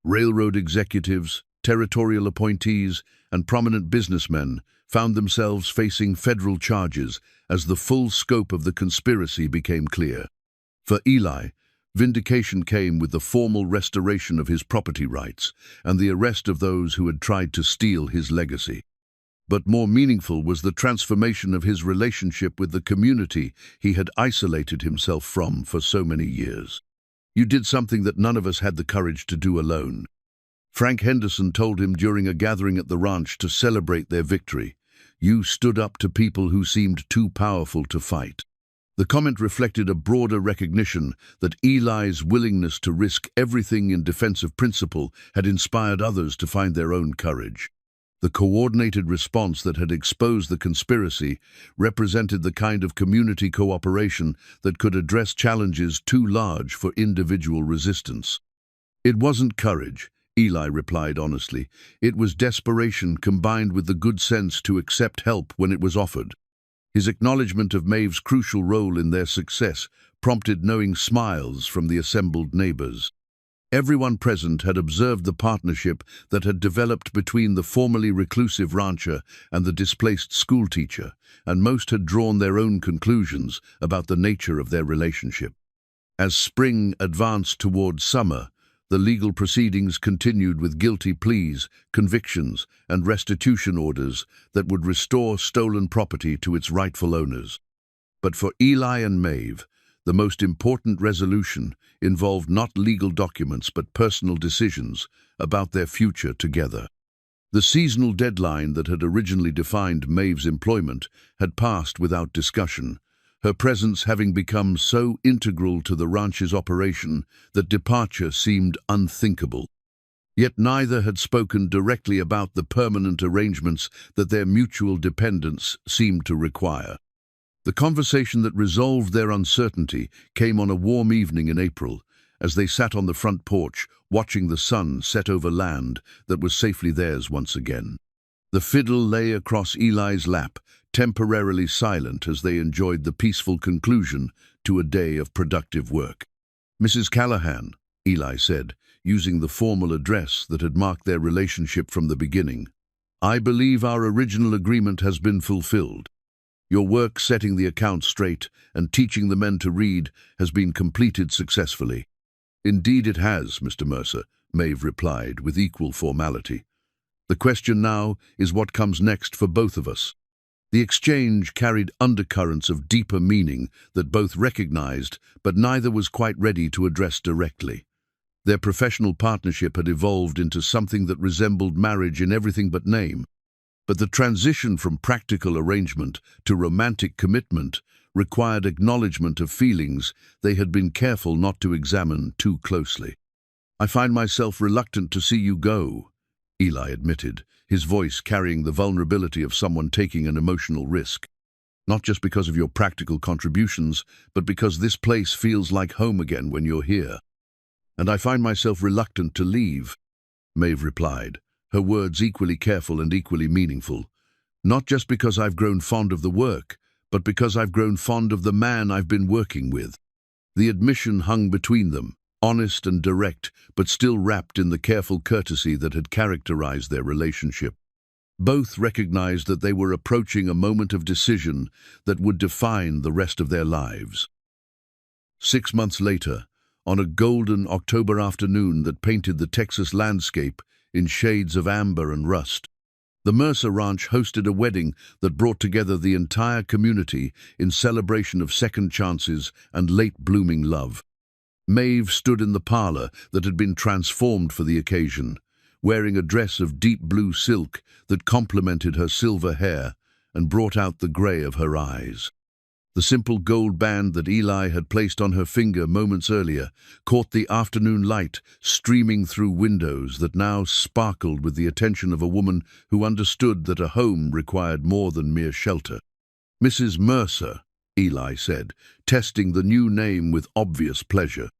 Railroad executives, territorial appointees, and prominent businessmen found themselves facing federal charges as the full scope of the conspiracy became clear. For Eli, vindication came with the formal restoration of his property rights and the arrest of those who had tried to steal his legacy. But more meaningful was the transformation of his relationship with the community he had isolated himself from for so many years. "You did something that none of us had the courage to do alone," Frank Henderson told him during a gathering at the ranch to celebrate their victory. "You stood up to people who seemed too powerful to fight." The comment reflected a broader recognition that Eli's willingness to risk everything in defense of principle had inspired others to find their own courage. The coordinated response that had exposed the conspiracy represented the kind of community cooperation that could address challenges too large for individual resistance. "It wasn't courage," Eli replied honestly. "It was desperation combined with the good sense to accept help when it was offered." His acknowledgement of Maeve's crucial role in their success prompted knowing smiles from the assembled neighbors. Everyone present had observed the partnership that had developed between the formerly reclusive rancher and the displaced schoolteacher, and most had drawn their own conclusions about the nature of their relationship. As spring advanced toward summer, the legal proceedings continued with guilty pleas, convictions, and restitution orders that would restore stolen property to its rightful owners. But for Eli and Maeve, the most important resolution involved not legal documents but personal decisions about their future together. The seasonal deadline that had originally defined Maeve's employment had passed without discussion, her presence having become so integral to the ranch's operation that departure seemed unthinkable. Yet neither had spoken directly about the permanent arrangements that their mutual dependence seemed to require. The conversation that resolved their uncertainty came on a warm evening in April, as they sat on the front porch, watching the sun set over land that was safely theirs once again. The fiddle lay across Eli's lap, temporarily silent as they enjoyed the peaceful conclusion to a day of productive work. "Mrs. Callahan," Eli said, using the formal address that had marked their relationship from the beginning, "I believe our original agreement has been fulfilled. Your work setting the accounts straight and teaching the men to read has been completed successfully." "Indeed it has, Mr. Mercer," Maeve replied with equal formality. "The question now is what comes next for both of us." The exchange carried undercurrents of deeper meaning that both recognized, but neither was quite ready to address directly. Their professional partnership had evolved into something that resembled marriage in everything but name. But the transition from practical arrangement to romantic commitment required acknowledgement of feelings they had been careful not to examine too closely. "I find myself reluctant to see you go," Eli admitted, his voice carrying the vulnerability of someone taking an emotional risk. "Not just because of your practical contributions, but because this place feels like home again when you're here." "And I find myself reluctant to leave," Maeve replied, her words equally careful and equally meaningful. "Not just because I've grown fond of the work, but because I've grown fond of the man I've been working with." The admission hung between them, honest and direct, but still wrapped in the careful courtesy that had characterized their relationship. Both recognized that they were approaching a moment of decision that would define the rest of their lives. 6 months later, on a golden October afternoon that painted the Texas landscape in shades of amber and rust, the Mercer Ranch hosted a wedding that brought together the entire community in celebration of second chances and late-blooming love. Maeve stood in the parlor that had been transformed for the occasion, wearing a dress of deep blue silk that complemented her silver hair and brought out the gray of her eyes. The simple gold band that Eli had placed on her finger moments earlier caught the afternoon light streaming through windows that now sparkled with the attention of a woman who understood that a home required more than mere shelter. "Mrs. Mercer," Eli said, testing the new name with obvious pleasure.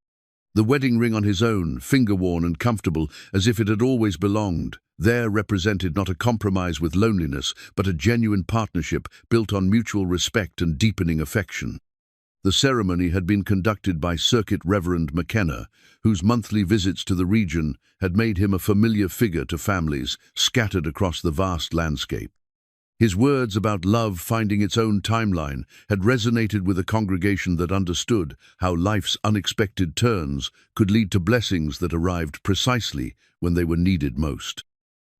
The wedding ring on his own, finger-worn and comfortable, as if it had always belonged, there represented not a compromise with loneliness, but a genuine partnership built on mutual respect and deepening affection. The ceremony had been conducted by Circuit Reverend McKenna, whose monthly visits to the region had made him a familiar figure to families scattered across the vast landscape. His words about love finding its own timeline had resonated with a congregation that understood how life's unexpected turns could lead to blessings that arrived precisely when they were needed most.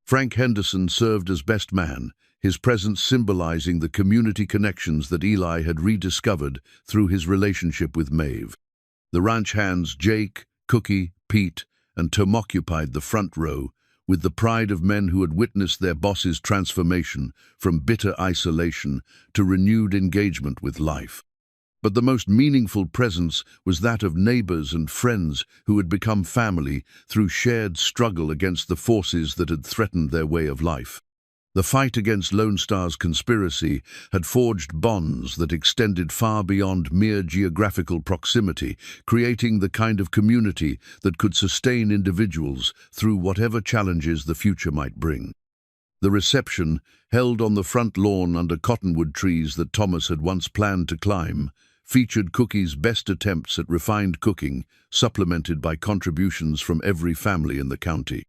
Frank Henderson served as best man, his presence symbolizing the community connections that Eli had rediscovered through his relationship with Maeve. The ranch hands Jake, Cookie, Pete, and Tom occupied the front row, with the pride of men who had witnessed their boss's transformation from bitter isolation to renewed engagement with life. But the most meaningful presence was that of neighbors and friends who had become family through shared struggle against the forces that had threatened their way of life. The fight against Lone Star's conspiracy had forged bonds that extended far beyond mere geographical proximity, creating the kind of community that could sustain individuals through whatever challenges the future might bring. The reception, held on the front lawn under cottonwood trees that Thomas had once planned to climb, featured Cookie's best attempts at refined cooking, supplemented by contributions from every family in the county.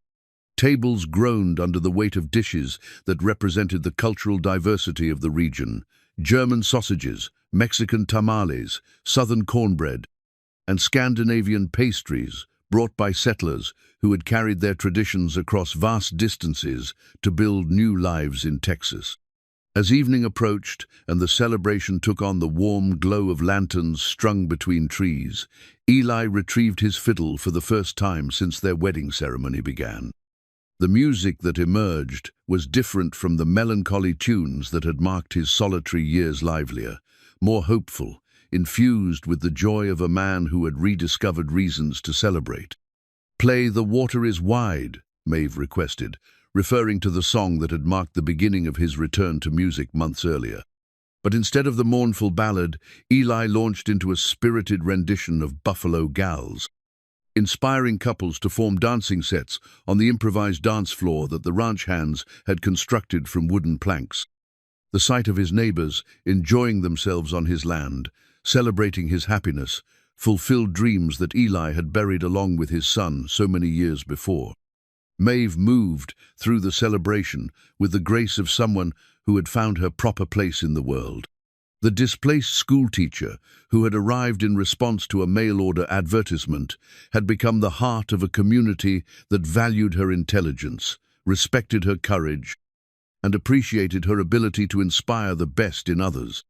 Tables groaned under the weight of dishes that represented the cultural diversity of the region: German sausages, Mexican tamales, southern cornbread, and Scandinavian pastries brought by settlers who had carried their traditions across vast distances to build new lives in Texas. As evening approached and the celebration took on the warm glow of lanterns strung between trees, Eli retrieved his fiddle for the first time since their wedding ceremony began. The music that emerged was different from the melancholy tunes that had marked his solitary years livelier, more hopeful, infused with the joy of a man who had rediscovered reasons to celebrate. "Play The Water Is Wide," Maeve requested, referring to the song that had marked the beginning of his return to music months earlier. But instead of the mournful ballad, Eli launched into a spirited rendition of Buffalo Gals, inspiring couples to form dancing sets on the improvised dance floor that the ranch hands had constructed from wooden planks. The sight of his neighbors enjoying themselves on his land, celebrating his happiness, fulfilled dreams that Eli had buried along with his son so many years before. Maeve moved through the celebration with the grace of someone who had found her proper place in the world. The displaced schoolteacher, who had arrived in response to a mail-order advertisement, had become the heart of a community that valued her intelligence, respected her courage, and appreciated her ability to inspire the best in others.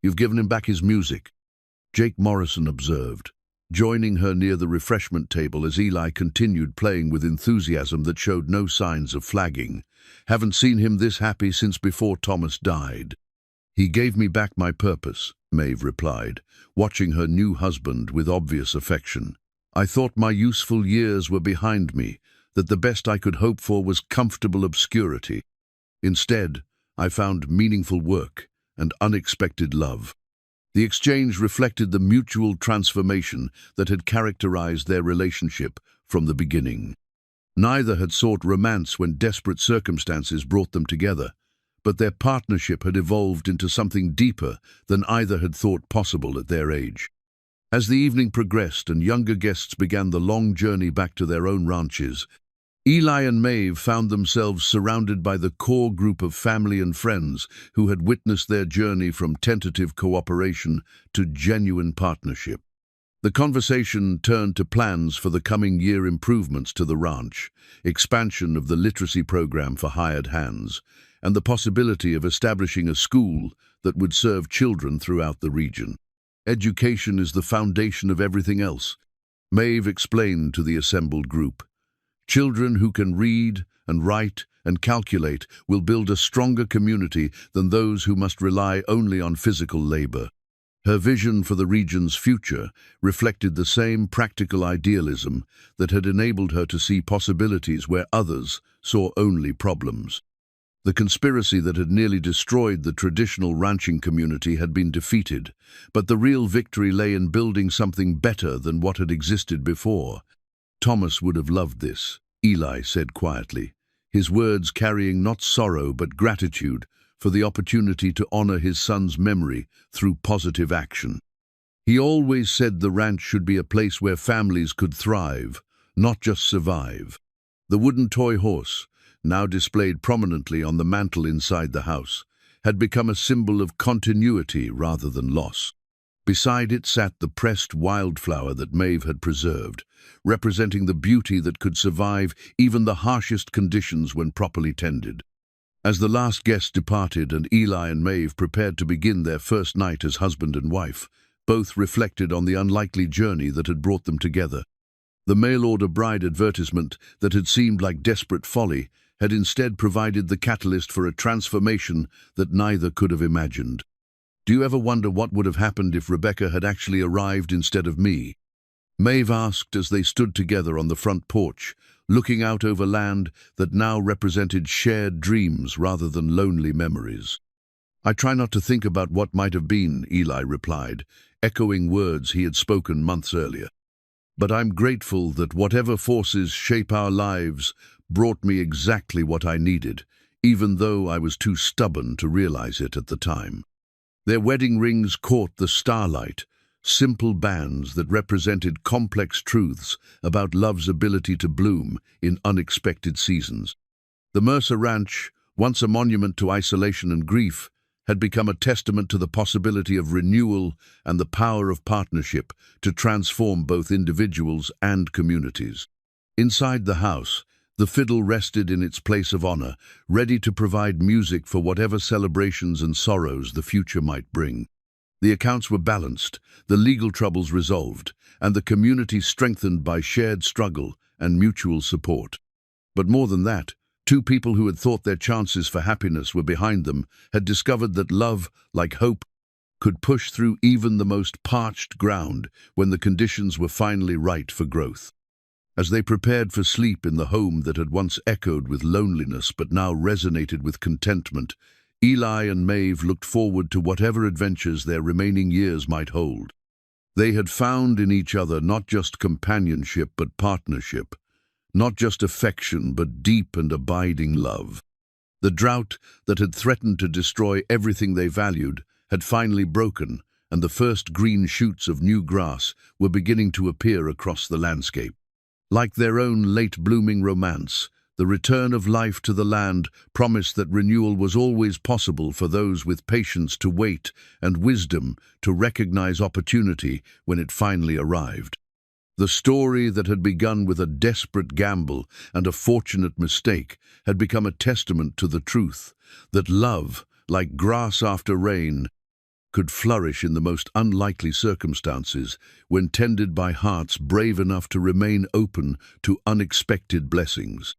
"You've given him back his music," Jake Morrison observed, joining her near the refreshment table as Eli continued playing with enthusiasm that showed no signs of flagging. "Haven't seen him this happy since before Thomas died." "He gave me back my purpose," Maeve replied, watching her new husband with obvious affection. "I thought my useful years were behind me, that the best I could hope for was comfortable obscurity. Instead, I found meaningful work and unexpected love." The exchange reflected the mutual transformation that had characterized their relationship from the beginning. Neither had sought romance when desperate circumstances brought them together, but their partnership had evolved into something deeper than either had thought possible at their age. As the evening progressed and younger guests began the long journey back to their own ranches, Eli and Maeve found themselves surrounded by the core group of family and friends who had witnessed their journey from tentative cooperation to genuine partnership. The conversation turned to plans for the coming year: improvements to the ranch, expansion of the literacy program for hired hands, and the possibility of establishing a school that would serve children throughout the region. "Education is the foundation of everything else," Maeve explained to the assembled group. "Children who can read and write and calculate will build a stronger community than those who must rely only on physical labor." Her vision for the region's future reflected the same practical idealism that had enabled her to see possibilities where others saw only problems. The conspiracy that had nearly destroyed the traditional ranching community had been defeated, but the real victory lay in building something better than what had existed before. "Thomas would have loved this," Eli said quietly, his words carrying not sorrow but gratitude for the opportunity to honor his son's memory through positive action. "He always said the ranch should be a place where families could thrive, not just survive." The wooden toy horse, now displayed prominently on the mantel inside the house, had become a symbol of continuity rather than loss. Beside it sat the pressed wildflower that Maeve had preserved, representing the beauty that could survive even the harshest conditions when properly tended. As the last guest departed and Eli and Maeve prepared to begin their first night as husband and wife, both reflected on the unlikely journey that had brought them together. The mail-order bride advertisement that had seemed like desperate folly had instead provided the catalyst for a transformation that neither could have imagined. Do you ever wonder what would have happened if Rebecca had actually arrived instead of me? Maeve asked as they stood together on the front porch, looking out over land that now represented shared dreams rather than lonely memories. I try not to think about what might have been, Eli replied, echoing words he had spoken months earlier. But I'm grateful that whatever forces shape our lives brought me exactly what I needed, even though I was too stubborn to realize it at the time. Their wedding rings caught the starlight, simple bands that represented complex truths about love's ability to bloom in unexpected seasons. The Mercer Ranch, once a monument to isolation and grief, had become a testament to the possibility of renewal and the power of partnership to transform both individuals and communities. Inside the house, the fiddle rested in its place of honor, ready to provide music for whatever celebrations and sorrows the future might bring. The accounts were balanced, the legal troubles resolved, and the community strengthened by shared struggle and mutual support. But more than that, two people who had thought their chances for happiness were behind them had discovered that love, like hope, could push through even the most parched ground when the conditions were finally right for growth. As they prepared for sleep in the home that had once echoed with loneliness but now resonated with contentment, Eli and Maeve looked forward to whatever adventures their remaining years might hold. They had found in each other not just companionship but partnership, not just affection but deep and abiding love. The drought that had threatened to destroy everything they valued had finally broken, and the first green shoots of new grass were beginning to appear across the landscape. Like their own late-blooming romance, the return of life to the land promised that renewal was always possible for those with patience to wait and wisdom to recognize opportunity when it finally arrived. The story that had begun with a desperate gamble and a fortunate mistake had become a testament to the truth that love, like grass after rain, could flourish in the most unlikely circumstances when tended by hearts brave enough to remain open to unexpected blessings.